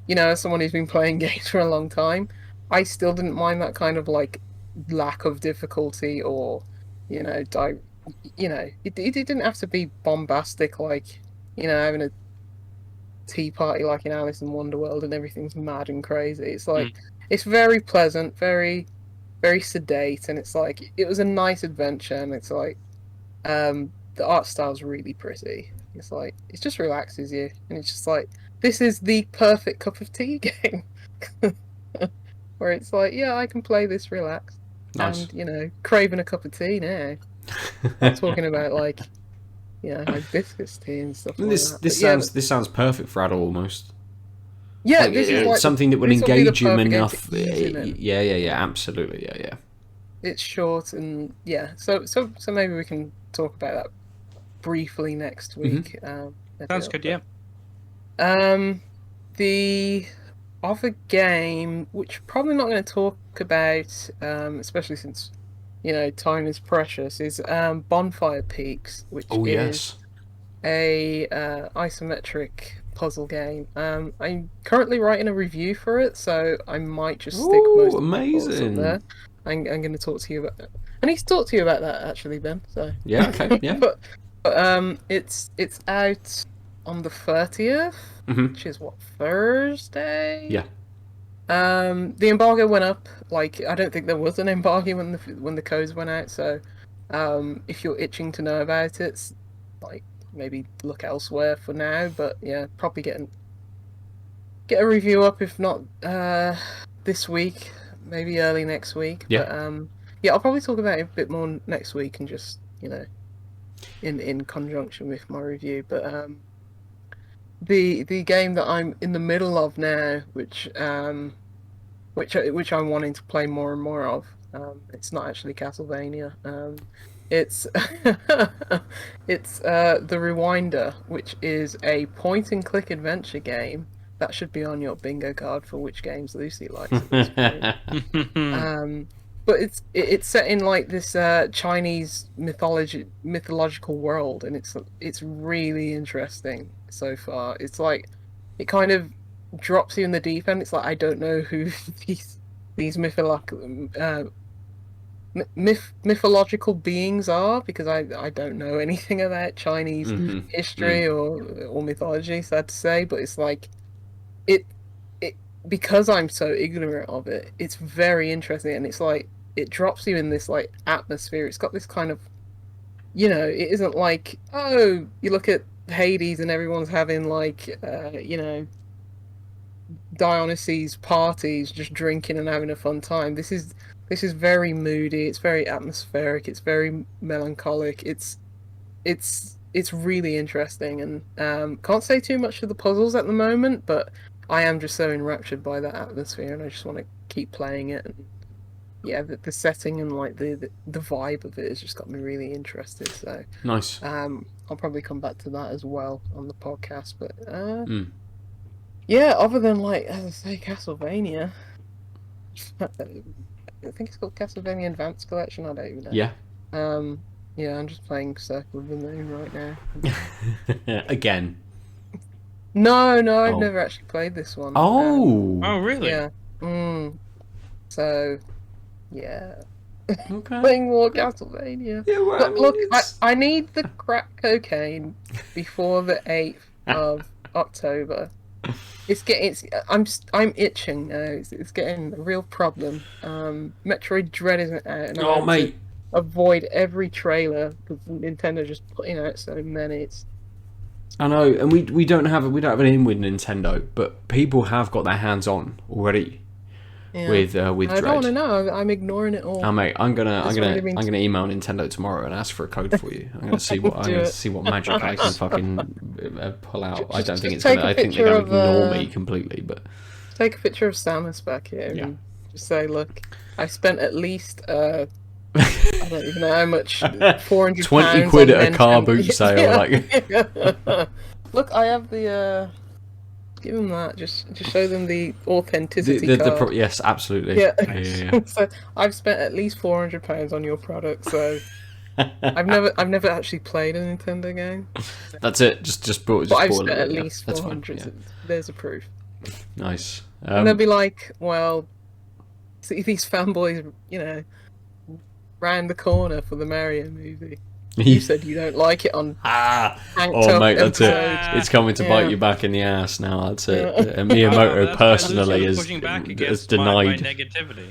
you know, as someone who's been playing games for a long time, I still didn't mind that kind of like lack of difficulty, or you know, it didn't have to be bombastic, like, you know, having a tea party like in Alice in Wonderworld and everything's mad and crazy. It's like it's very pleasant, very very sedate, and it's like it was a nice adventure, and it's like the art style's really pretty. It's like it just relaxes you, and it's just like, this is the perfect cup of tea game. Where it's like, yeah, I can play this relaxed. Nice. And, you know, craving a cup of tea now. I'm talking about like hibiscus tea and stuff And like this that. this But sounds this sounds perfect for Aadil almost. yeah, Like, this is like something that will this will be the engage him perfect game enough. to ease in. Yeah, absolutely, yeah. It's short and so maybe we can talk about that briefly next week. Sounds good. Yeah. The other game, which probably not going to talk about, especially since time is precious, is Bonfire Peaks, which Oh is yes. a isometric puzzle game. I'm currently writing a review for it, so I might just stick most of my thoughts up amazing. there. I'm going to talk to you about that. I need to talk to you about that actually, Ben. So Yeah, okay, yeah. but it's out on the 30th, which is what, Thursday? Yeah. The embargo went up. Like, I don't think there was an embargo when the codes went out. So, if you're itching to know about it, like maybe look elsewhere for now. But yeah, probably get a review up if not this week, maybe early next week. Yeah. But yeah, I'll probably talk about it a bit more next week and just in conjunction with my review. But the game that I'm in the middle of now, which I'm wanting to play more and more of. It's not actually Castlevania. It's it's The Rewinder, which is a point-and-click adventure game that should be on your bingo card for which games Lucy likes at this point. But it's set in like this Chinese mythological world, and it's really interesting so far. It's like it kind of drops you in the deep end. It's like I don't know who these mythological beings are because I don't know anything about Chinese history or mythology, sad to say. But it's like it because I'm so ignorant of it. It's very interesting, and it's like it drops you in this like atmosphere. It's got this kind of it isn't like, oh, you look at Hades and everyone's having like Dionysus parties, just drinking and having a fun time. This is very moody. It's very atmospheric. It's very melancholic. It's really interesting, and can't say too much of the puzzles at the moment, but I am just so enraptured by that atmosphere, and I just want to keep playing it. And yeah, the setting and like the vibe of it has just got me really interested. So Nice. I'll probably come back to that as well on the podcast. But yeah, other than like, as I say, Castlevania. I think it's called Castlevania Advanced Collection. I don't even know. Yeah. Yeah, I'm just playing Circle of the Moon right now. Again. No, I've Oh. never actually played this one. Oh. Oh, really? Yeah. So, yeah. Okay. Playing more Castlevania. Yeah, well, But look, it's- I need the crack cocaine before the 8th of October. I'm itching now. It's getting a real problem. Metroid Dread isn't out, and I Oh, have mate. to avoid every trailer because Nintendo just putting out so many. I know, and we don't have an in with Nintendo, but people have got their hands on already with I Dread. don't want to know. I'm ignoring it all. Oh mate, I'm gonna really means- email Nintendo tomorrow and ask for a code for you. I'm gonna see what Do it. magic I can fucking pull out. I don't think it's take gonna. a I think they're picture gonna of, ignore me completely. But Take a picture of Samus back here Yeah. and just say, look, I spent at least I don't even know how much, 400 20 pounds quid on at a car Nintendo. boot sale, Yeah. like Look, I have the give them that. Just show them the authenticity card. yes, absolutely. Yeah. Yeah. So I've spent at least £400 on your product. So I've never actually played a Nintendo game, That's it. Just bought. but I've bought a spent little at bit, yeah. least That's fine, 400. yeah. So there's a proof. Nice. And they'll be like, well, see these fanboys, round the corner for the Mario movie. You said you don't like it on Tanked Oh Up mate, that's episode. it. It's coming to Yeah. bite you back in the ass now. That's it. Yeah. And Miyamoto That's why personally Luciano's is pushing back has against my denied. negativity.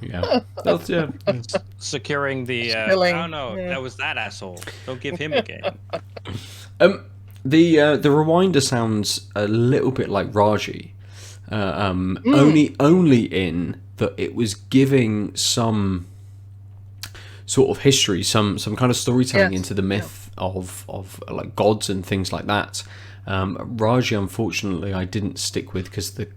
Yeah, that's yeah. Securing the. Spilling, Oh no, yeah. that was that asshole. Don't give him a game. The Rewinder sounds a little bit like Raji, only in that it was giving some sort of history, some kind of storytelling Yes, into the myth of like gods and things like that. Raji, unfortunately, I didn't stick with because the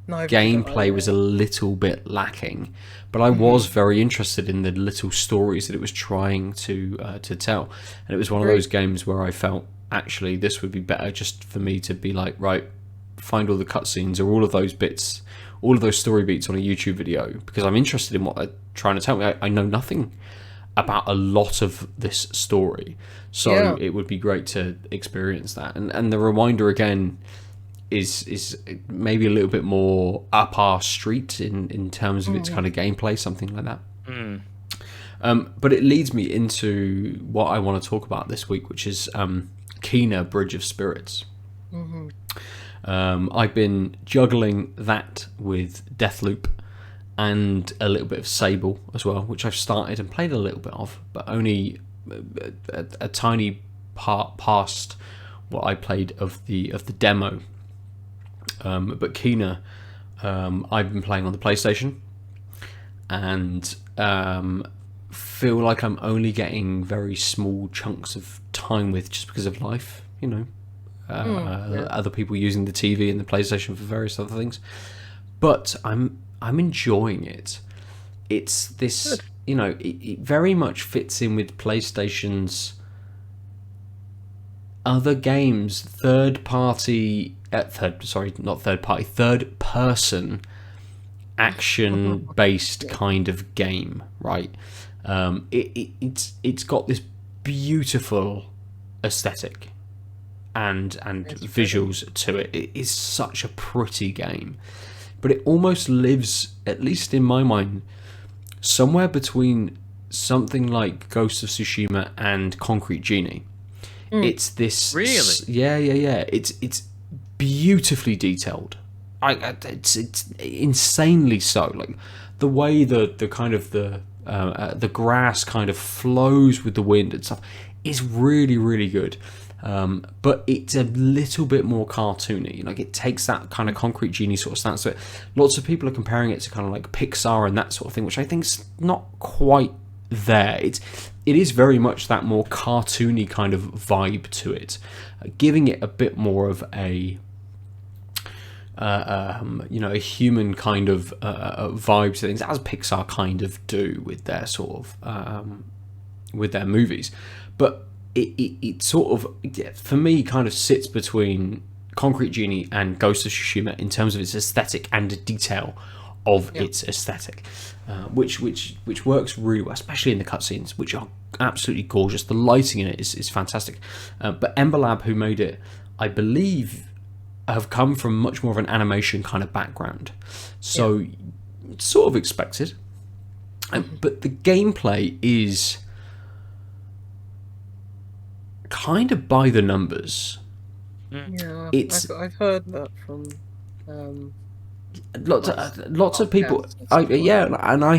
gameplay was a little bit lacking, but I was very interested in the little stories that it was trying to tell, and it was one of those games where I felt actually this would be better just for me to be like, right, find all the cutscenes or all of those bits, all of those story beats on a YouTube video, because I'm interested in what they're trying to tell me. I know nothing about a lot of this story, so it would be great to experience that. And the reminder again is maybe a little bit more up our street in terms of its kind of gameplay, something like that. But it leads me into what I want to talk about this week, which is Kena Bridge of Spirits. I've been juggling that with Deathloop and a little bit of Sable as well, which I've started and played a little bit of, but only a tiny part past what I played of the demo. But Kena, I've been playing on the PlayStation, and feel like I'm only getting very small chunks of time with, just because of life, you know. Other people using the TV and the PlayStation for various other things, but I'm enjoying it. It's this, you know, it very much fits in with PlayStation's other games, third person action based kind of game, right? It's got this beautiful aesthetic and visuals to it. It is such a pretty game, but it almost lives, at least in my mind, somewhere between something like Ghost of Tsushima and Concrete Genie. It's this yeah. It's beautifully detailed. It's insanely so. Like the way the kind of the grass kind of flows with the wind and stuff is really, really good. But it's a little bit more cartoony. Like it takes that kind of Concrete Genie sort of stance to it. Lots of people are comparing it to kind of like Pixar and that sort of thing, which I think is not quite there. It is very much that more cartoony kind of vibe to it, giving it a bit more of a a human kind of vibe to things, as Pixar kind of do with their sort of with their movies. But it sort of, for me, kind of sits between Concrete Genie and Ghost of Tsushima in terms of its aesthetic and the detail of its aesthetic, which works really well, especially in the cutscenes, which are absolutely gorgeous. The lighting in it is fantastic. But Ember Lab, who made it, I believe, have come from much more of an animation kind of background, so it's sort of expected. But the gameplay is kind of by the numbers. Yeah, It's I've heard that from lots of people. And I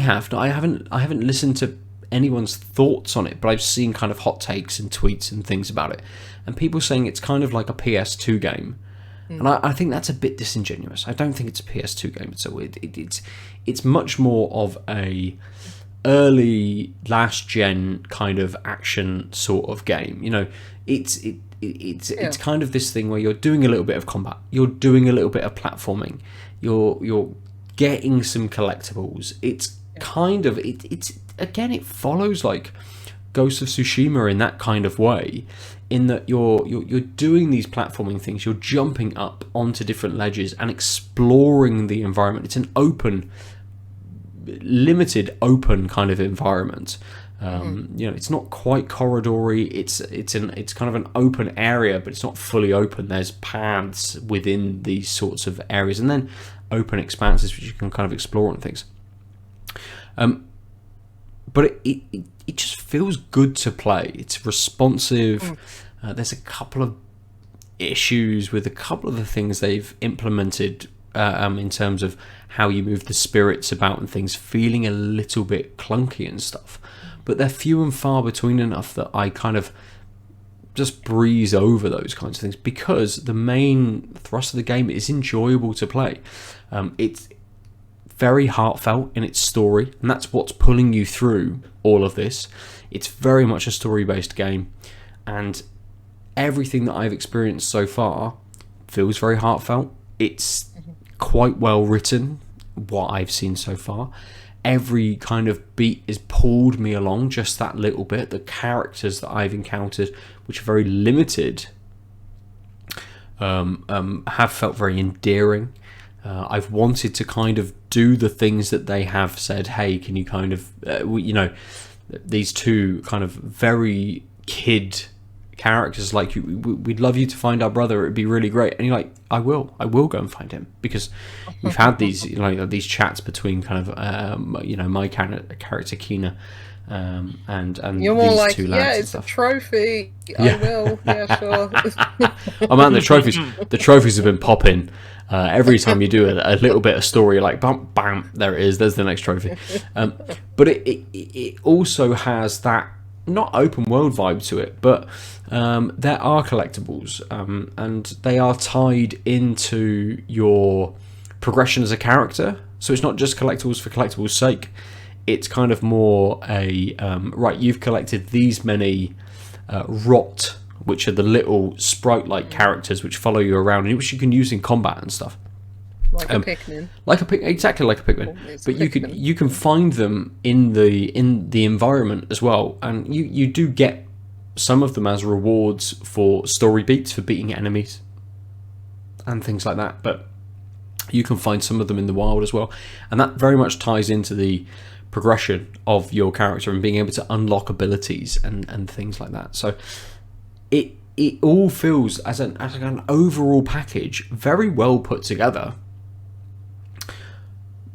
haven't listened to anyone's thoughts on it, but I've seen kind of hot takes and tweets and things about it, and people saying it's kind of like a PS2 game. And I think that's a bit disingenuous. I don't think it's a PS2 game. So it's much more of a early last gen kind of action sort of game. You know, it's kind of this thing where you're doing a little bit of combat, you're doing a little bit of platforming, you're getting some collectibles. It's kind of it's again, it follows like Ghost of Tsushima in that kind of way, in that you're doing these platforming things, you're jumping up onto different ledges and exploring the environment. It's an limited open kind of environment. It's not quite corridory. It's kind of an open area, but it's not fully open. There's paths within these sorts of areas, and then open expanses which you can kind of explore and things. But it just feels good to play. It's responsive. There's a couple of issues with a couple of the things they've implemented in terms of how you move the spirits about and things, feeling a little bit clunky and stuff. But they're few and far between enough that I kind of just breeze over those kinds of things, because the main thrust of the game is enjoyable to play. It's very heartfelt in its story, and that's what's pulling you through all of this. It's very much a story-based game, and everything that I've experienced so far feels very heartfelt. It's quite well written, what I've seen so far. Every kind of beat has pulled me along just that little bit. The characters that I've encountered, which are very limited, have felt very endearing. I've wanted to kind of do the things that they have said, hey, can you kind of, these two kind of very kid characters, like, we'd love you to find our brother, it'd be really great. And you're like, I will go and find him, because we've had these these chats between kind of my character Kina and you're more these like, two lads. yeah, and it's stuff. a trophy. Yeah. I will. Yeah, sure. Oh man, the trophies have been popping. Every time you do a little bit of story, like bam, bam, there it is. There's the next trophy. But it also has that not open world vibe to it, but there are collectibles, and they are tied into your progression as a character. So it's not just collectibles for collectibles' sake. It's kind of more a right. You've collected these many rot, which are the little sprite-like characters which follow you around, and which you can use in combat and stuff. Like a Pikmin. Exactly like a Pikmin. But you can find them in the environment as well, and you do get some of them as rewards for story beats, for beating enemies and things like that. But you can find some of them in the wild as well, and that very much ties into the progression of your character and being able to unlock abilities and things like that. So it all feels as an overall package very well put together.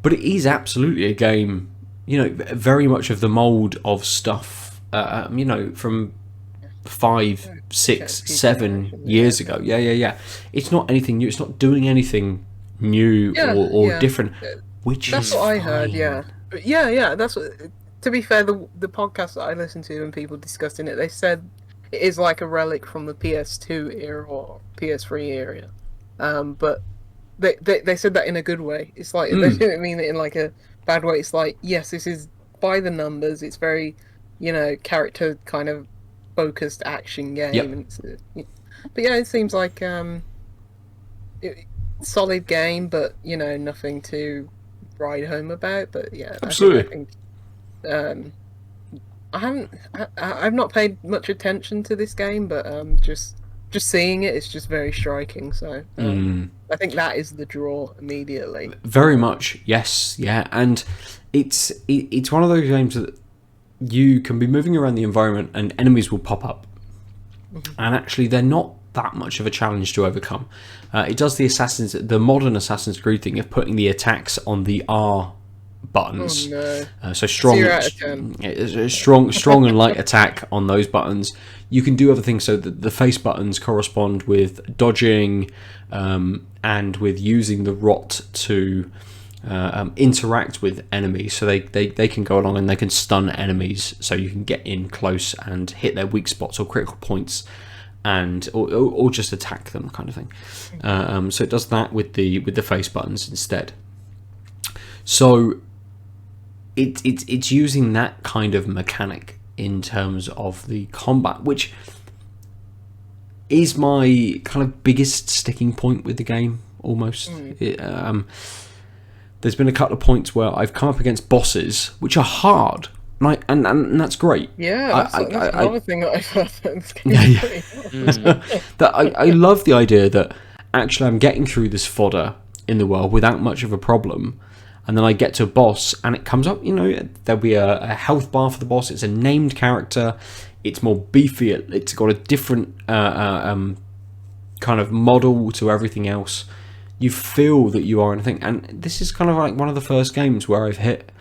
But it is absolutely a game, very much of the mold of stuff, from 5, 6, 7 years ago. Yeah. It's not anything new. It's not doing anything new or different, which that's is what I fine. heard. Yeah. That's what. To be fair, the podcast that I listened to and people discussing it, they said it is like a relic from the PS2 era or PS3 era, but. They said that in a good way. It's like they didn't mean it in like a bad way. It's like, yes, this is by the numbers. It's very, character kind of focused action game. Yep. And but yeah, it seems like solid game, but nothing to write home about. But yeah, absolutely. I've not paid much attention to this game, but just seeing it's just very striking. So I think that is the draw immediately. Very much, yes, yeah, and it's one of those games that you can be moving around the environment and enemies will pop up, and actually they're not that much of a challenge to overcome. It does the modern Assassin's Creed thing of putting the attacks on the R buttons. Oh, no. So strong, 0 out of 10. strong and light attack on those buttons. You can do other things, so that the face buttons correspond with dodging and with using the rot to interact with enemies. So they can go along and they can stun enemies, so you can get in close and hit their weak spots or critical points, and or just attack them, kind of thing. So it does that with the face buttons instead. So it's using that kind of mechanic in terms of the combat, which is my kind of biggest sticking point with the game, almost. There's been a couple of points where I've come up against bosses which are hard, and that's great. Yeah, that's another thing that I've heard in this game. That I love the idea that actually I'm getting through this fodder in the world without much of a problem. And then I get to a boss, and it comes up, there'll be a health bar for the boss. It's a named character. It's more beefy. It's got a different kind of model to everything else. You feel that you are in a thing. And this is kind of like one of the first games where I've hit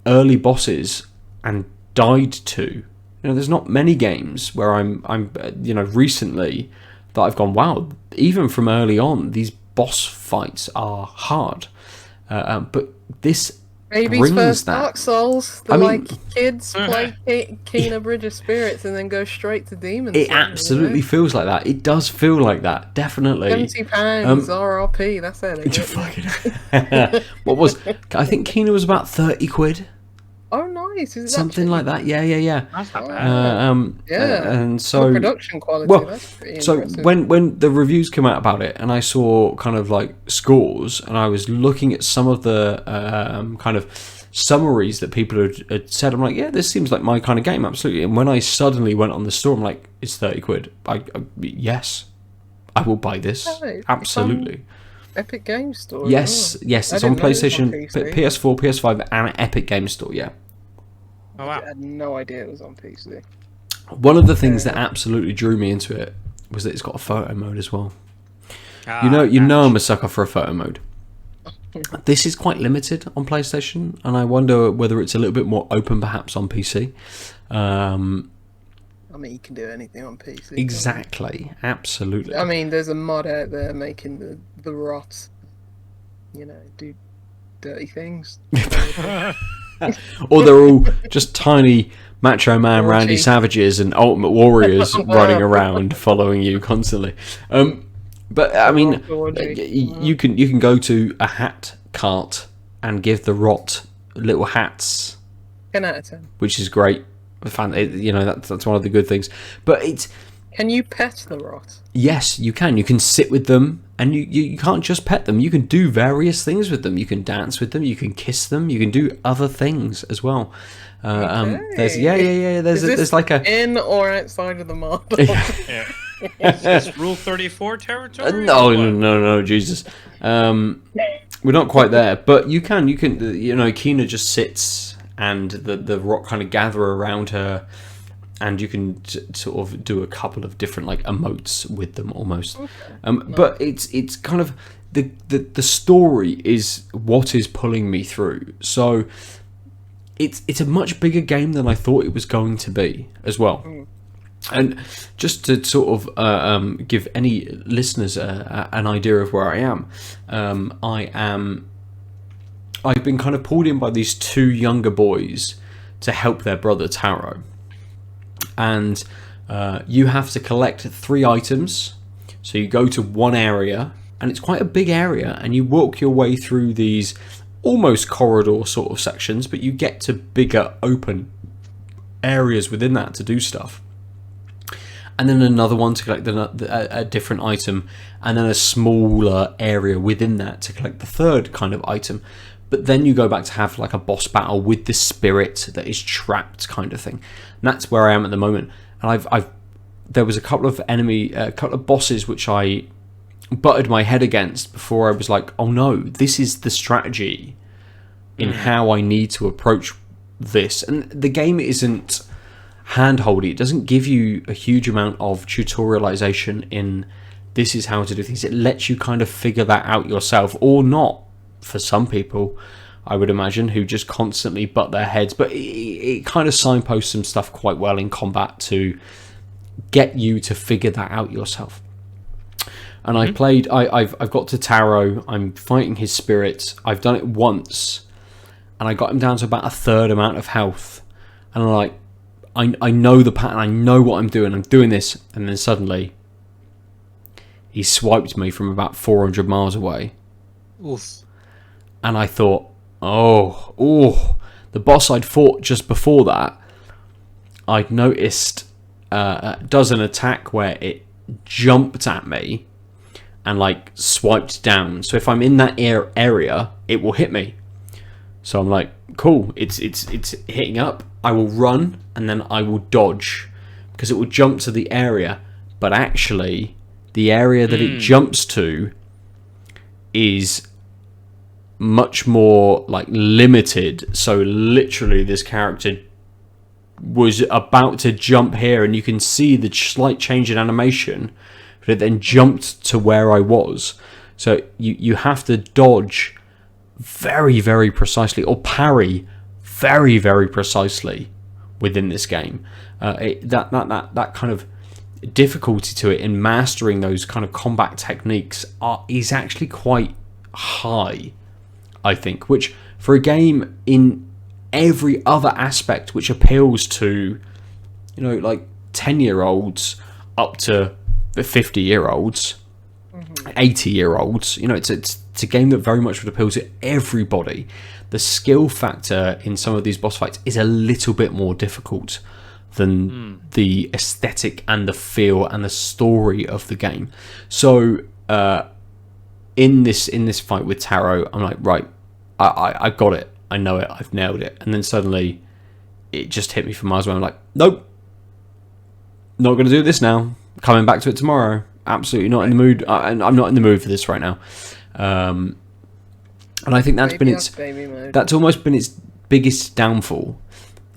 early bosses and died to. There's not many games where I'm recently that I've gone, wow, even from early on, these boss fights are hard. But this Baby's brings first that. Dark Souls. Kids play Kena Bridge of Spirits and then go straight to demons. It absolutely feels like that. It does feel like that, definitely. £70 RRP. That's it. What was? I think Kena was about 30 quid. Oh, nice. Is something like that. Yeah. That's not Oh, bad. yeah. And The so production quality. well, That's pretty so impressive. when the reviews came out about it, and I saw kind of like scores, and I was looking at some of the kind of summaries that people had said, I'm like, yeah, this seems like my kind of game, absolutely. And when I suddenly went on the store, I'm like, it's 30 quid. Yes, I will buy this, Oh, it's absolutely. Epic Games Store. Yes, yes, I it's on didn't know it was PlayStation, PC. PS4, PS5, and Epic Games Store. Yeah. Oh I wow. had no idea it was on PC. One of the things that absolutely drew me into it was that it's got a photo mode as well. You know, I'm a sucker for a photo mode. This is quite limited on PlayStation, and I wonder whether it's a little bit more open, perhaps on PC. I mean, you can do anything on PC. can't Exactly, absolutely. you? I mean, there's a mod out there making the rot, do dirty things. Or they're all just tiny Macho Man Randy Orgy. Savages and Ultimate Warriors running around following you constantly. But I mean, you can go to a hat cart and give the rot little hats, 10 out of 10. which is great. That's one of the good things. But it's Can you pet the rot? yes, you can. You can sit with them, and you can't just pet them. You can do various things with them. You can dance with them. You can kiss them. You can do other things as well. There's Okay. There's like a in or outside of the mod? Yeah. Is this Rule 34 territory? no, Jesus. We're not quite there, but you can. Kina just sits, and the rock kind of gather around her, and you can sort of do a couple of different like emotes with them almost. But it's kind of the story is what is pulling me through. So it's a much bigger game than I thought it was going to be as well. And just to sort of give any listeners an idea of where I am, I've been kind of pulled in by these two younger boys to help their brother Taro. And you have to collect 3 items. So you go to one area, and it's quite a big area, and you walk your way through these almost corridor sort of sections, but you get to bigger open areas within that to do stuff. And then another one to collect a different item, and then a smaller area within that to collect the third kind of item. But then you go back to have like a boss battle with the spirit that is trapped, kind of thing. And that's where I am at the moment. And there was a couple of bosses which I butted my head against before I was like, oh no, this is the strategy in how I need to approach this. And the game isn't handholdy. It doesn't give you a huge amount of tutorialization in this is how to do things. It lets you kind of figure that out yourself, or not for some people, I would imagine, who just constantly butt their heads. But it kind of signposts some stuff quite well in combat to get you to figure that out yourself. And I've got to Taro. I'm fighting his spirit. I've done it once, and I got him down to about a third amount of health. And I'm like, I know the pattern. I know what I'm doing. I'm doing this, and then suddenly he swiped me from about 400 miles away. Oof. And I thought, oh, the boss I'd fought just before that, I'd noticed does an attack where it jumped at me and like swiped down. So if I'm in that area, it will hit me. So I'm like, cool, it's hitting up. I will run and then I will dodge because it will jump to the area. But actually, the area that it jumps to is much more like limited. So literally this character was about to jump here, and you can see the slight change in animation, but it then jumped to where I was. So you have to dodge very, very precisely, or parry very, very precisely within this game. That kind of difficulty to it in mastering those kind of combat techniques is actually quite high, I think, which for a game in every other aspect which appeals to, like 10-year-olds up to 50-year-olds, 80-year-olds, it's a game that very much would appeal to everybody. the skill factor in some of these boss fights is a little bit more difficult than the aesthetic and the feel and the story of the game. So in this fight with Taro, I'm like, right, I got it, I know it, I've nailed it, and then suddenly it just hit me from miles away. I'm like, nope, not going to do this now. Coming back to it tomorrow. Absolutely not in the mood. I'm not in the mood for this right now. And I think that's almost been its biggest downfall.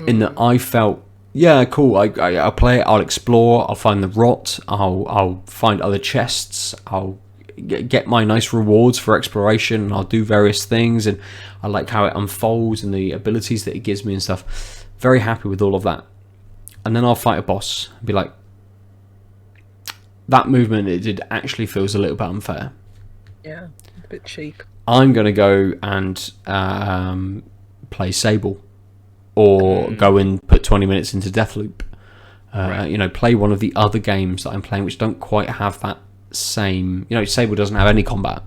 In that I felt, yeah, cool. I'll play it. I'll explore. I'll find the rot. I'll find other chests. I'll get my nice rewards for exploration. And I'll do various things, and I like how it unfolds and the abilities that it gives me and stuff. Very happy with all of that. And then I'll fight a boss and be like, that movement, it actually feels a little bit unfair. Yeah, a bit cheap. I'm going to go and play Sable, or go and put 20 minutes into Deathloop. Play one of the other games that I'm playing, which don't quite have that same... Sable doesn't have any combat.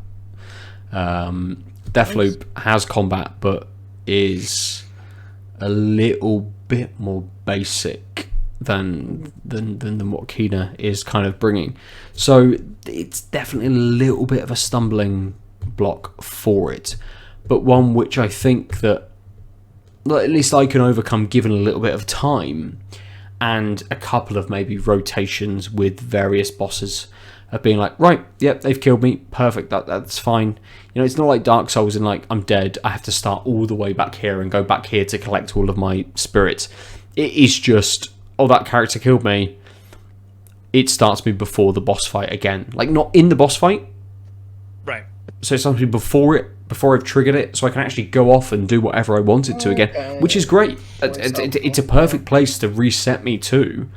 Deathloop has combat, but is a little bit more basic than what Kena is kind of bringing. So it's definitely a little bit of a stumbling block for it, but one which I think that at least I can overcome given a little bit of time and a couple of maybe rotations with various bosses of being like, right, yep, they've killed me, perfect, that's fine. It's not like Dark Souls and like I'm dead, I have to start all the way back here and go back here to collect all of my spirits. It is just, oh, that character killed me, it starts me before the boss fight again. Like, not in the boss fight. Right. So it starts me before I've triggered it, so I can actually go off and do whatever I wanted to again, which is great. It's a perfect place to reset me to.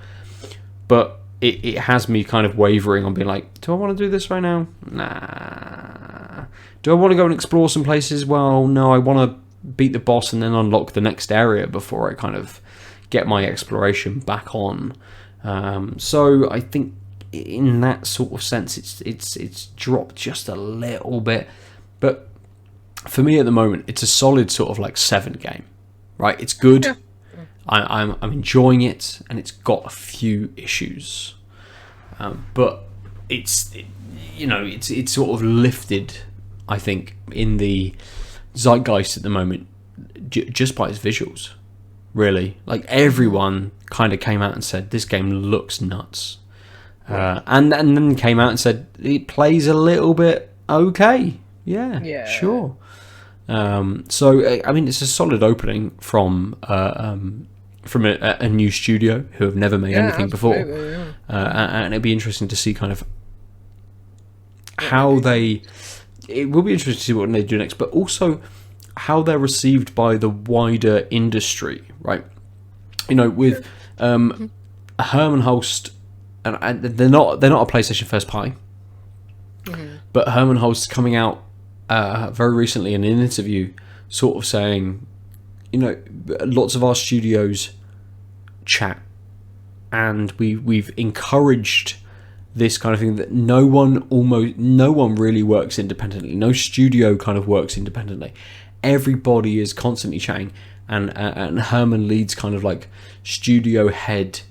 But it has me kind of wavering on being like, do I want to do this right now? Nah. Do I want to go and explore some places? Well, no, I want to beat the boss and then unlock the next area before I kind of get my exploration back on. So I think in that sort of sense, it's dropped just a little bit. But for me at the moment, it's a solid sort of like 7 game, right? It's good. Yeah. I'm enjoying it, and it's got a few issues, but it's sort of lifted, I think, in the zeitgeist at the moment just by its visuals. Really, like everyone kind of came out and said this game looks nuts, and then came out and said it plays a little bit okay. Yeah. Sure. So I mean, it's a solid opening from a new studio who have never made anything before, and it'd be interesting to see kind of how they. It will be interesting to see what they do next, but also how they're received by the wider industry, right? With Herman Holst, and they're not a PlayStation first party, but Herman Holst coming out very recently in an interview, sort of saying, lots of our studios chat, and we've encouraged this kind of thing that no one really works independently. No studio kind of works independently. Everybody is constantly chatting, and Herman leads kind of like studio head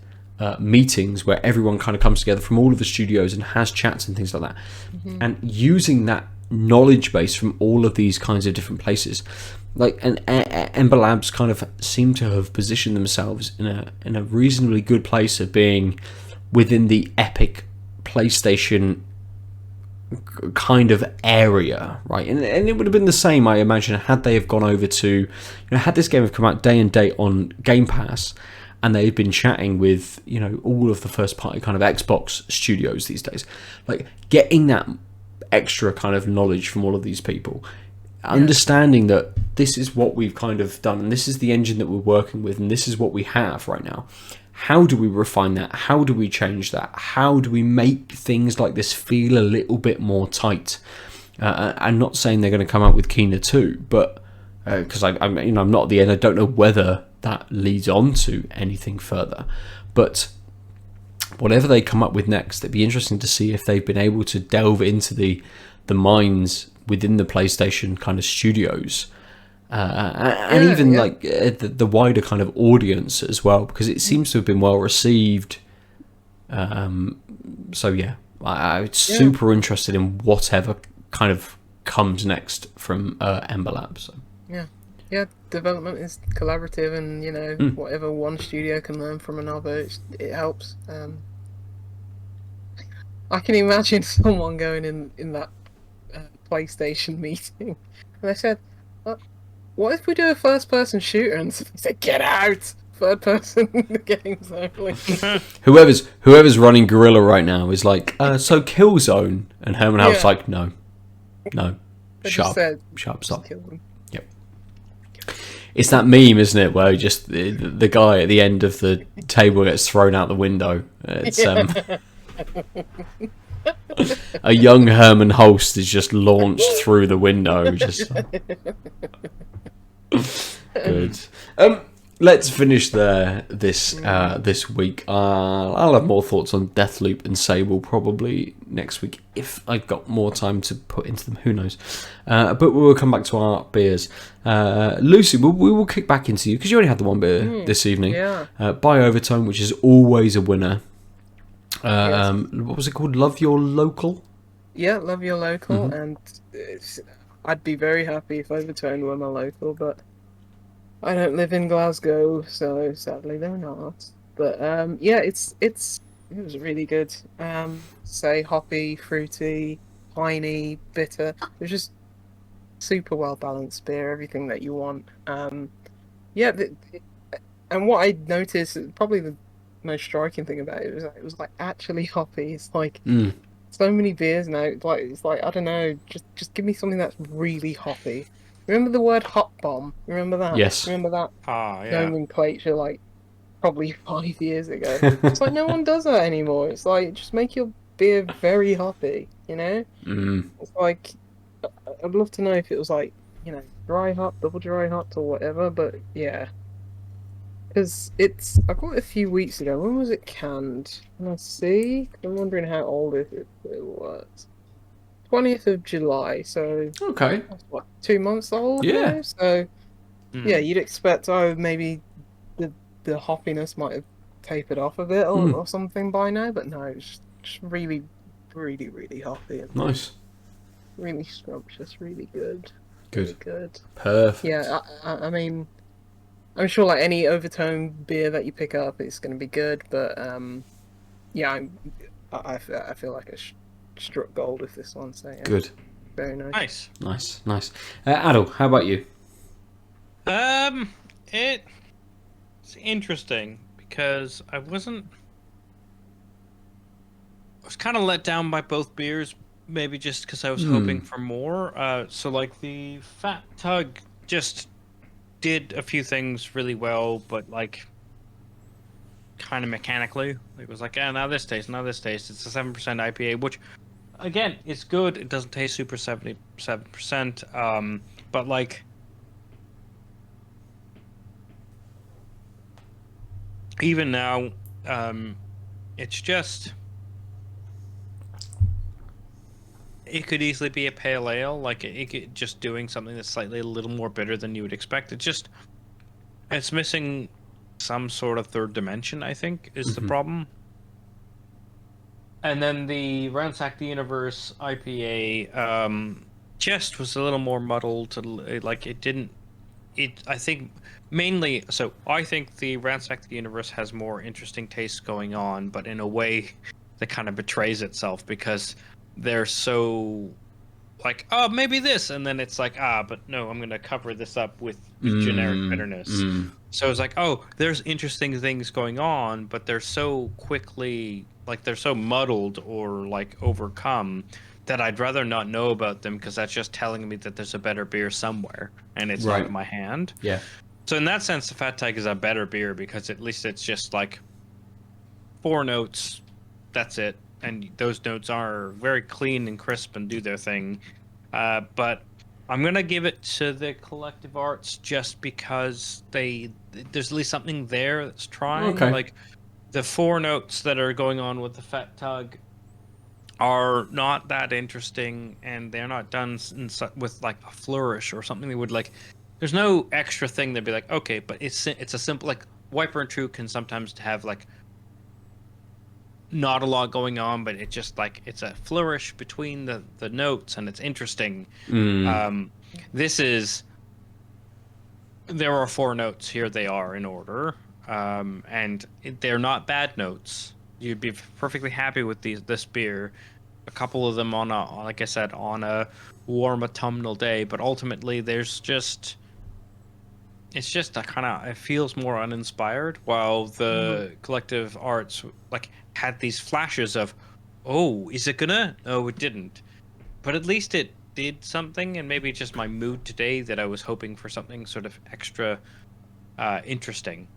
meetings where everyone kind of comes together from all of the studios and has chats and things like that, and using that knowledge base from all of these kinds of different places. Like, and Ember Labs kind of seem to have positioned themselves in a reasonably good place of being within the Epic PlayStation kind of area, right? And it would have been the same, I imagine, had they have gone over to, had this game have come out day and date on Game Pass, and they've been chatting with, all of the first party kind of Xbox studios these days, like getting that extra kind of knowledge from all of these people, understanding that this is what we've kind of done, and this is the engine that we're working with, and this is what we have right now. How do we refine that? How do we change that? How do we make things like this feel a little bit more tight? I'm not saying they're going to come out with Kena 2, but because I'm not at the end, I don't know whether that leads on to anything further. But whatever they come up with next, it'd be interesting to see if they've been able to delve into the minds within the PlayStation kind of studios and even like the wider kind of audience as well, because it seems to have been well received. So yeah, I'm super interested in whatever kind of comes next from Ember Lab. So yeah, development is collaborative, and you know, whatever one studio can learn from another, it helps. I can imagine someone going in that PlayStation meeting, and they said, "What if we do a first-person shooter?" And they said, "Get out! Third-person games only." whoever's running Guerrilla right now is like, so Killzone, and Herman House like, no, shut up, stop. Yep. It's that meme, isn't it, where just the guy at the end of the table gets thrown out the window. It's a young Herman Holst is just launched through the window. Just good. Let's finish there this week. I'll have more thoughts on Deathloop and Sable probably next week if I've got more time to put into them. Who knows? But we will come back to our beers. Lucy, we will kick back into you because you only had the one beer this evening. Yeah. By Overtone, which is always a winner. Yes. What was it called? Love Your Local? Yeah, Love Your Local, and I'd be very happy if Overtone were my local, but I don't live in Glasgow, so sadly they're not. But yeah, it was really good. Say hoppy, fruity, piney, bitter. It was just super well balanced beer, everything that you want. Yeah, and what I noticed, probably the most striking thing about it was like actually hoppy. It's like so many beers now. It's like I don't know, just give me something that's really hoppy. Remember the word hop bomb? Remember that? Yes. Remember that Yeah. nomenclature like probably 5 years ago? It's like no one does that anymore. It's like just make your beer very hoppy, you know? It's like I'd love to know if it was like, you know, dry hop, double dry hopped or whatever, but yeah. Because I got it a few weeks ago. When was it canned? Let's see. I'm wondering how old it was. 20th of July, so Okay. that's what, 2 months old? Yeah. Now? So yeah, you'd expect maybe the hoppiness might have tapered off a bit or something by now, but no, it's just really, really, really hoppy. And Nice. really scrumptious, really good. Good. Really good. Perfect. Yeah, I mean, I'm sure like any Overtone beer that you pick up, it's going to be good, but yeah, I feel like I struck gold with this one. So yeah, Good. very nice. Nice. Nice. Aadil, how about you? It's interesting because I was kind of let down by both beers, maybe just because I was hoping for more. So like the Fat Tug just did a few things really well, but like kind of mechanically, it was like, now this taste. It's a 7% IPA, which again, it's good. It doesn't taste super 77%, but like even now, it's just, it could easily be a pale ale. Like it could just doing something that's slightly a little more bitter than you would expect. It's missing some sort of third dimension, I think, is the problem. And then the Ransack the Universe IPA just was a little more muddled. Like it didn't. I think mainly. So I think the Ransack the Universe has more interesting tastes going on, but in a way that kind of betrays itself because they're so like, oh, maybe this, and then it's like, but no, I'm gonna cover this up with generic bitterness. So it's like, oh, there's interesting things going on, but they're so quickly, like, they're so muddled or like overcome that I'd rather not know about them because that's just telling me that there's a better beer somewhere and it's out of my hand. Yeah. So in that sense, the Fat Tag is a better beer because at least it's just like 4 notes. That's it. And those notes are very clean and crisp and do their thing. But I'm going to give it to the Collective Arts just because there's at least something there that's trying. Okay. Like the 4 notes that are going on with the Fat Tug are not that interesting, and they're not done with like a flourish or something that would like there's no extra thing that'd be like, okay, but it's a simple, like, Wiper and True can sometimes have like not a lot going on, but it just like it's a flourish between the notes and it's interesting. This is, there are 4 notes, here they are in order, and they're not bad notes. You'd be perfectly happy with this beer. A couple of them on a, like I said, on a warm autumnal day, but ultimately it's just a kind of, it feels more uninspired, while the Collective Arts like had these flashes of, oh, is it gonna? No, it didn't. But at least it did something, and maybe just my mood today that I was hoping for something sort of extra interesting.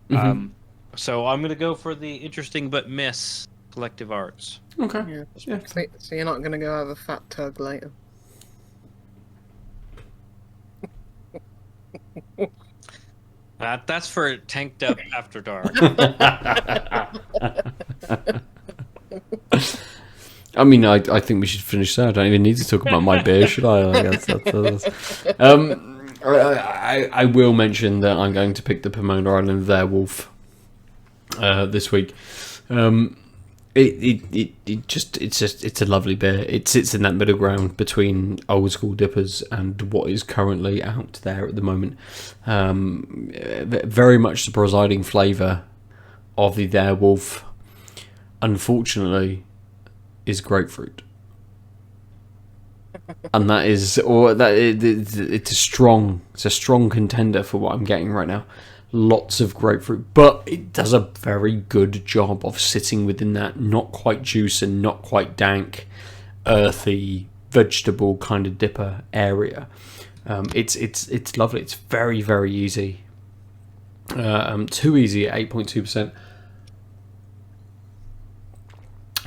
So I'm gonna go for the interesting but miss Collective Arts. Okay. Yeah. So you're not gonna go have a fat tug later? That's for Tanked Up After Dark. I mean, I think we should finish there. I don't even need to talk about my beer, should I? I guess I will mention that I'm going to pick the Pomona Island Werewolf this week. It's a lovely beer. It sits in that middle ground between old school DIPAs and what is currently out there at the moment. Very much the presiding flavour of the Werewolf, unfortunately, is grapefruit, and it's a strong contender for what I'm getting right now. Lots of grapefruit, but it does a very good job of sitting within that not quite juice and not quite dank, earthy vegetable kind of DIPA area. It's lovely. It's very, very easy. Too easy at 8.2%,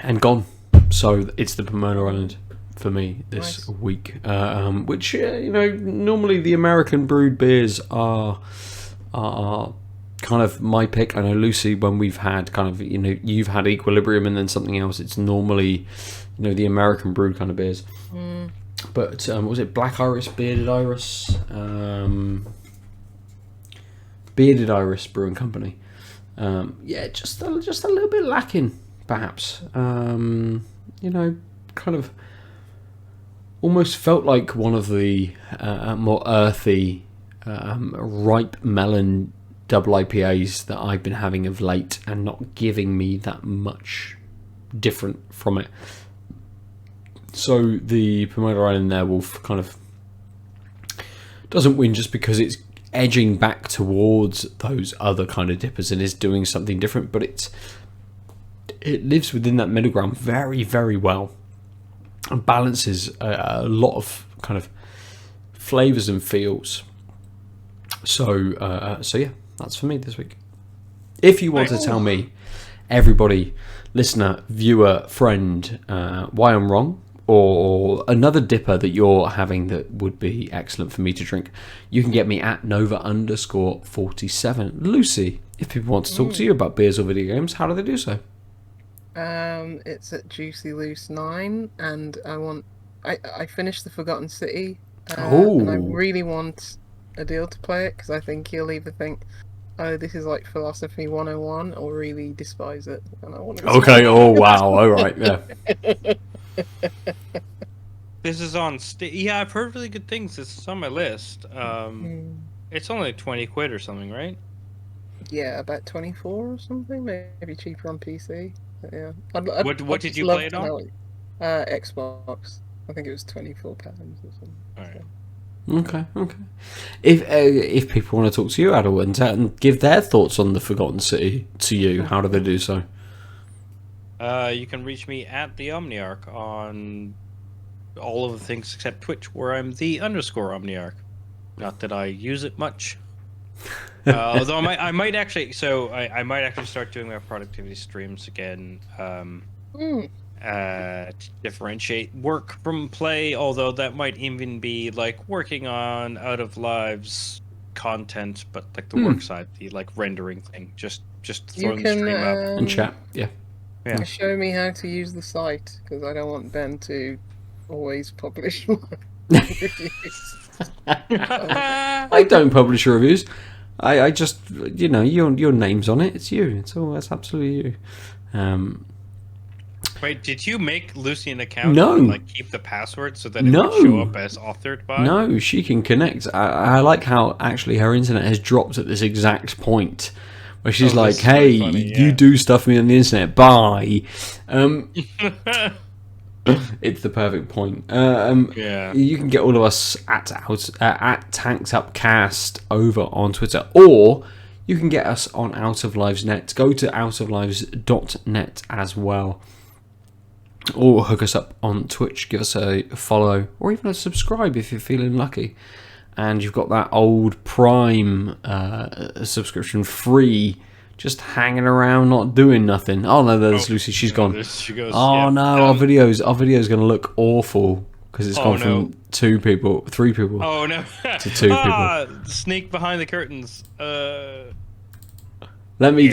and gone. So it's the Pomona Island for me this week, which normally the American brewed beers are kind of my pick. I know, Lucy, when we've had kind of, you've had Equilibrium and then something else, it's normally the American brewed kind of beers. But was it Black Iris, Bearded Iris Brewing Company? Just a little bit lacking, perhaps. Kind of almost felt like one of the more earthy, ripe melon double IPAs that I've been having of late, and not giving me that much different from it. So the Pomona Island Werewolf kind of doesn't win just because it's edging back towards those other kind of dippers and is doing something different, but it lives within that middle ground very, very well, and balances a lot of kind of flavours and feels. So yeah, that's for me this week. If you want to tell me, everybody, listener, viewer, friend, why I'm wrong, or another dipper that you're having that would be excellent for me to drink, you can get me at Nova_47. Lucy, if people want to talk to you about beers or video games, how do they do so? It's at Juicy Loose 9, and I finished the Forgotten City, and I really want Aadil to play it, because I think he'll either think, oh, this is like Philosophy 101, or really despise it, and I want to. Okay. Oh wow. All right. Yeah. This is on yeah, I've heard really good things. This is on my list. It's only like 20 quid or something, right? Yeah, about 24 or something, maybe cheaper on PC. But yeah. What did you play it on? Xbox. I think it was £24 or something. All right. Okay. If people want to talk to you, Aadil, and give their thoughts on the Forgotten City to you, how do they do so? You can reach me at the Omniarch on all of the things except Twitch, where I'm the _Omniarch. Not that I use it much. Although I might actually start doing my productivity streams again. To differentiate work from play, although that might even be like working on Out of Lives content, but like the work side, the like rendering thing, just throwing the stream up and chat. Yeah. Show me how to use the site, because I don't want Ben to always publish my reviews. I don't publish reviews. I just, your name's on it. It's you. That's absolutely you. Wait, did you make Lucy an account? No. And, like, keep the password so that it would show up as authored by? No, she can connect. I like how actually her internet has dropped at this exact point where she's like, "Hey, really funny, you do stuff for me on the internet. Bye." It's the perfect point. Yeah. You can get all of us at Tanked Up Cast over on Twitter, or you can get us on Out of Lives Net. Go to outoflives.net as well. Or hook us up on Twitch, give us a follow, or even a subscribe if you're feeling lucky. And you've got that old Prime subscription free, just hanging around, not doing nothing. Oh no, there's Lucy, she's gone. She goes, No, our video's going to look awful because it's gone from 3 people Oh no. to 2 people. Sneak behind the curtains. Let me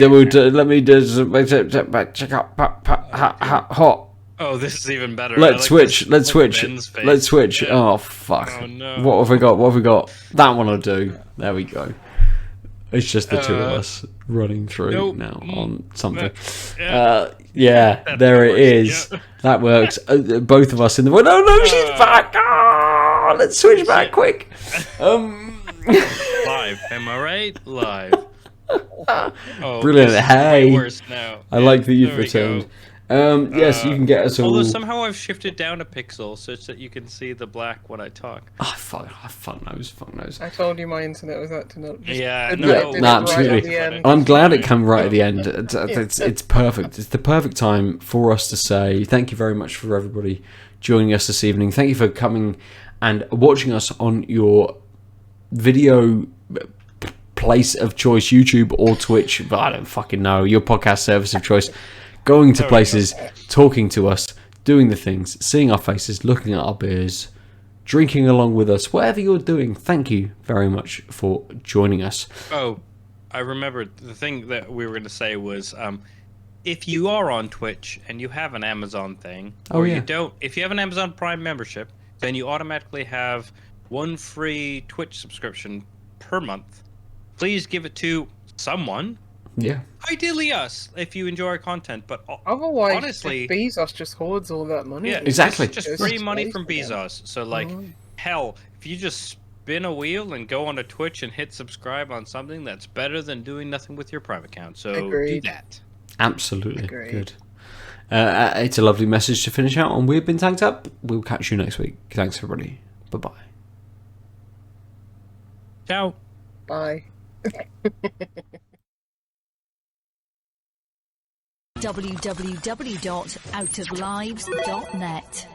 check out hot. Oh, this is even better. Let's switch. Oh fuck! Oh no! What have we got? That one will do. There we go. It's just the 2 of us running through now on something. There it is. Yeah. That works. Both of us in the. No, she's back. Oh, let's switch back quick. Live, am I right? Live. Oh, Brilliant. Hey, worse now. I like that you've returned. Yes, you can get us all. Although somehow I've shifted down a pixel such that you can see the black when I talk. Fuck knows. I told you my internet was acting up. Absolutely. I'm glad it came right at the end. It's perfect. It's the perfect time for us to say thank you very much for everybody joining us this evening. Thank you for coming and watching us on your video place of choice, YouTube or Twitch, but I don't fucking know, your podcast service of choice. Going to places, talking to us, doing the things, seeing our faces, looking at our beers, drinking along with us, whatever you're doing, thank you very much for joining us. Oh, I remember the thing that we were going to say was, if you are on Twitch and you have an Amazon thing, you don't, if you have an Amazon Prime membership, then you automatically have 1 free Twitch subscription per month. Please give it to someone. Yeah. Ideally us, if you enjoy our content, but otherwise, honestly, Bezos just hoards all that money. Yeah, exactly. Just free money from Bezos. So like, hell, if you just spin a wheel and go on a Twitch and hit subscribe on something, that's better than doing nothing with your Prime account. So do that. Absolutely. Agreed. Good. It's a lovely message to finish out on. We've been Tanked Up. We'll catch you next week. Thanks everybody. Bye-bye. Ciao. Bye. www.outoflives.net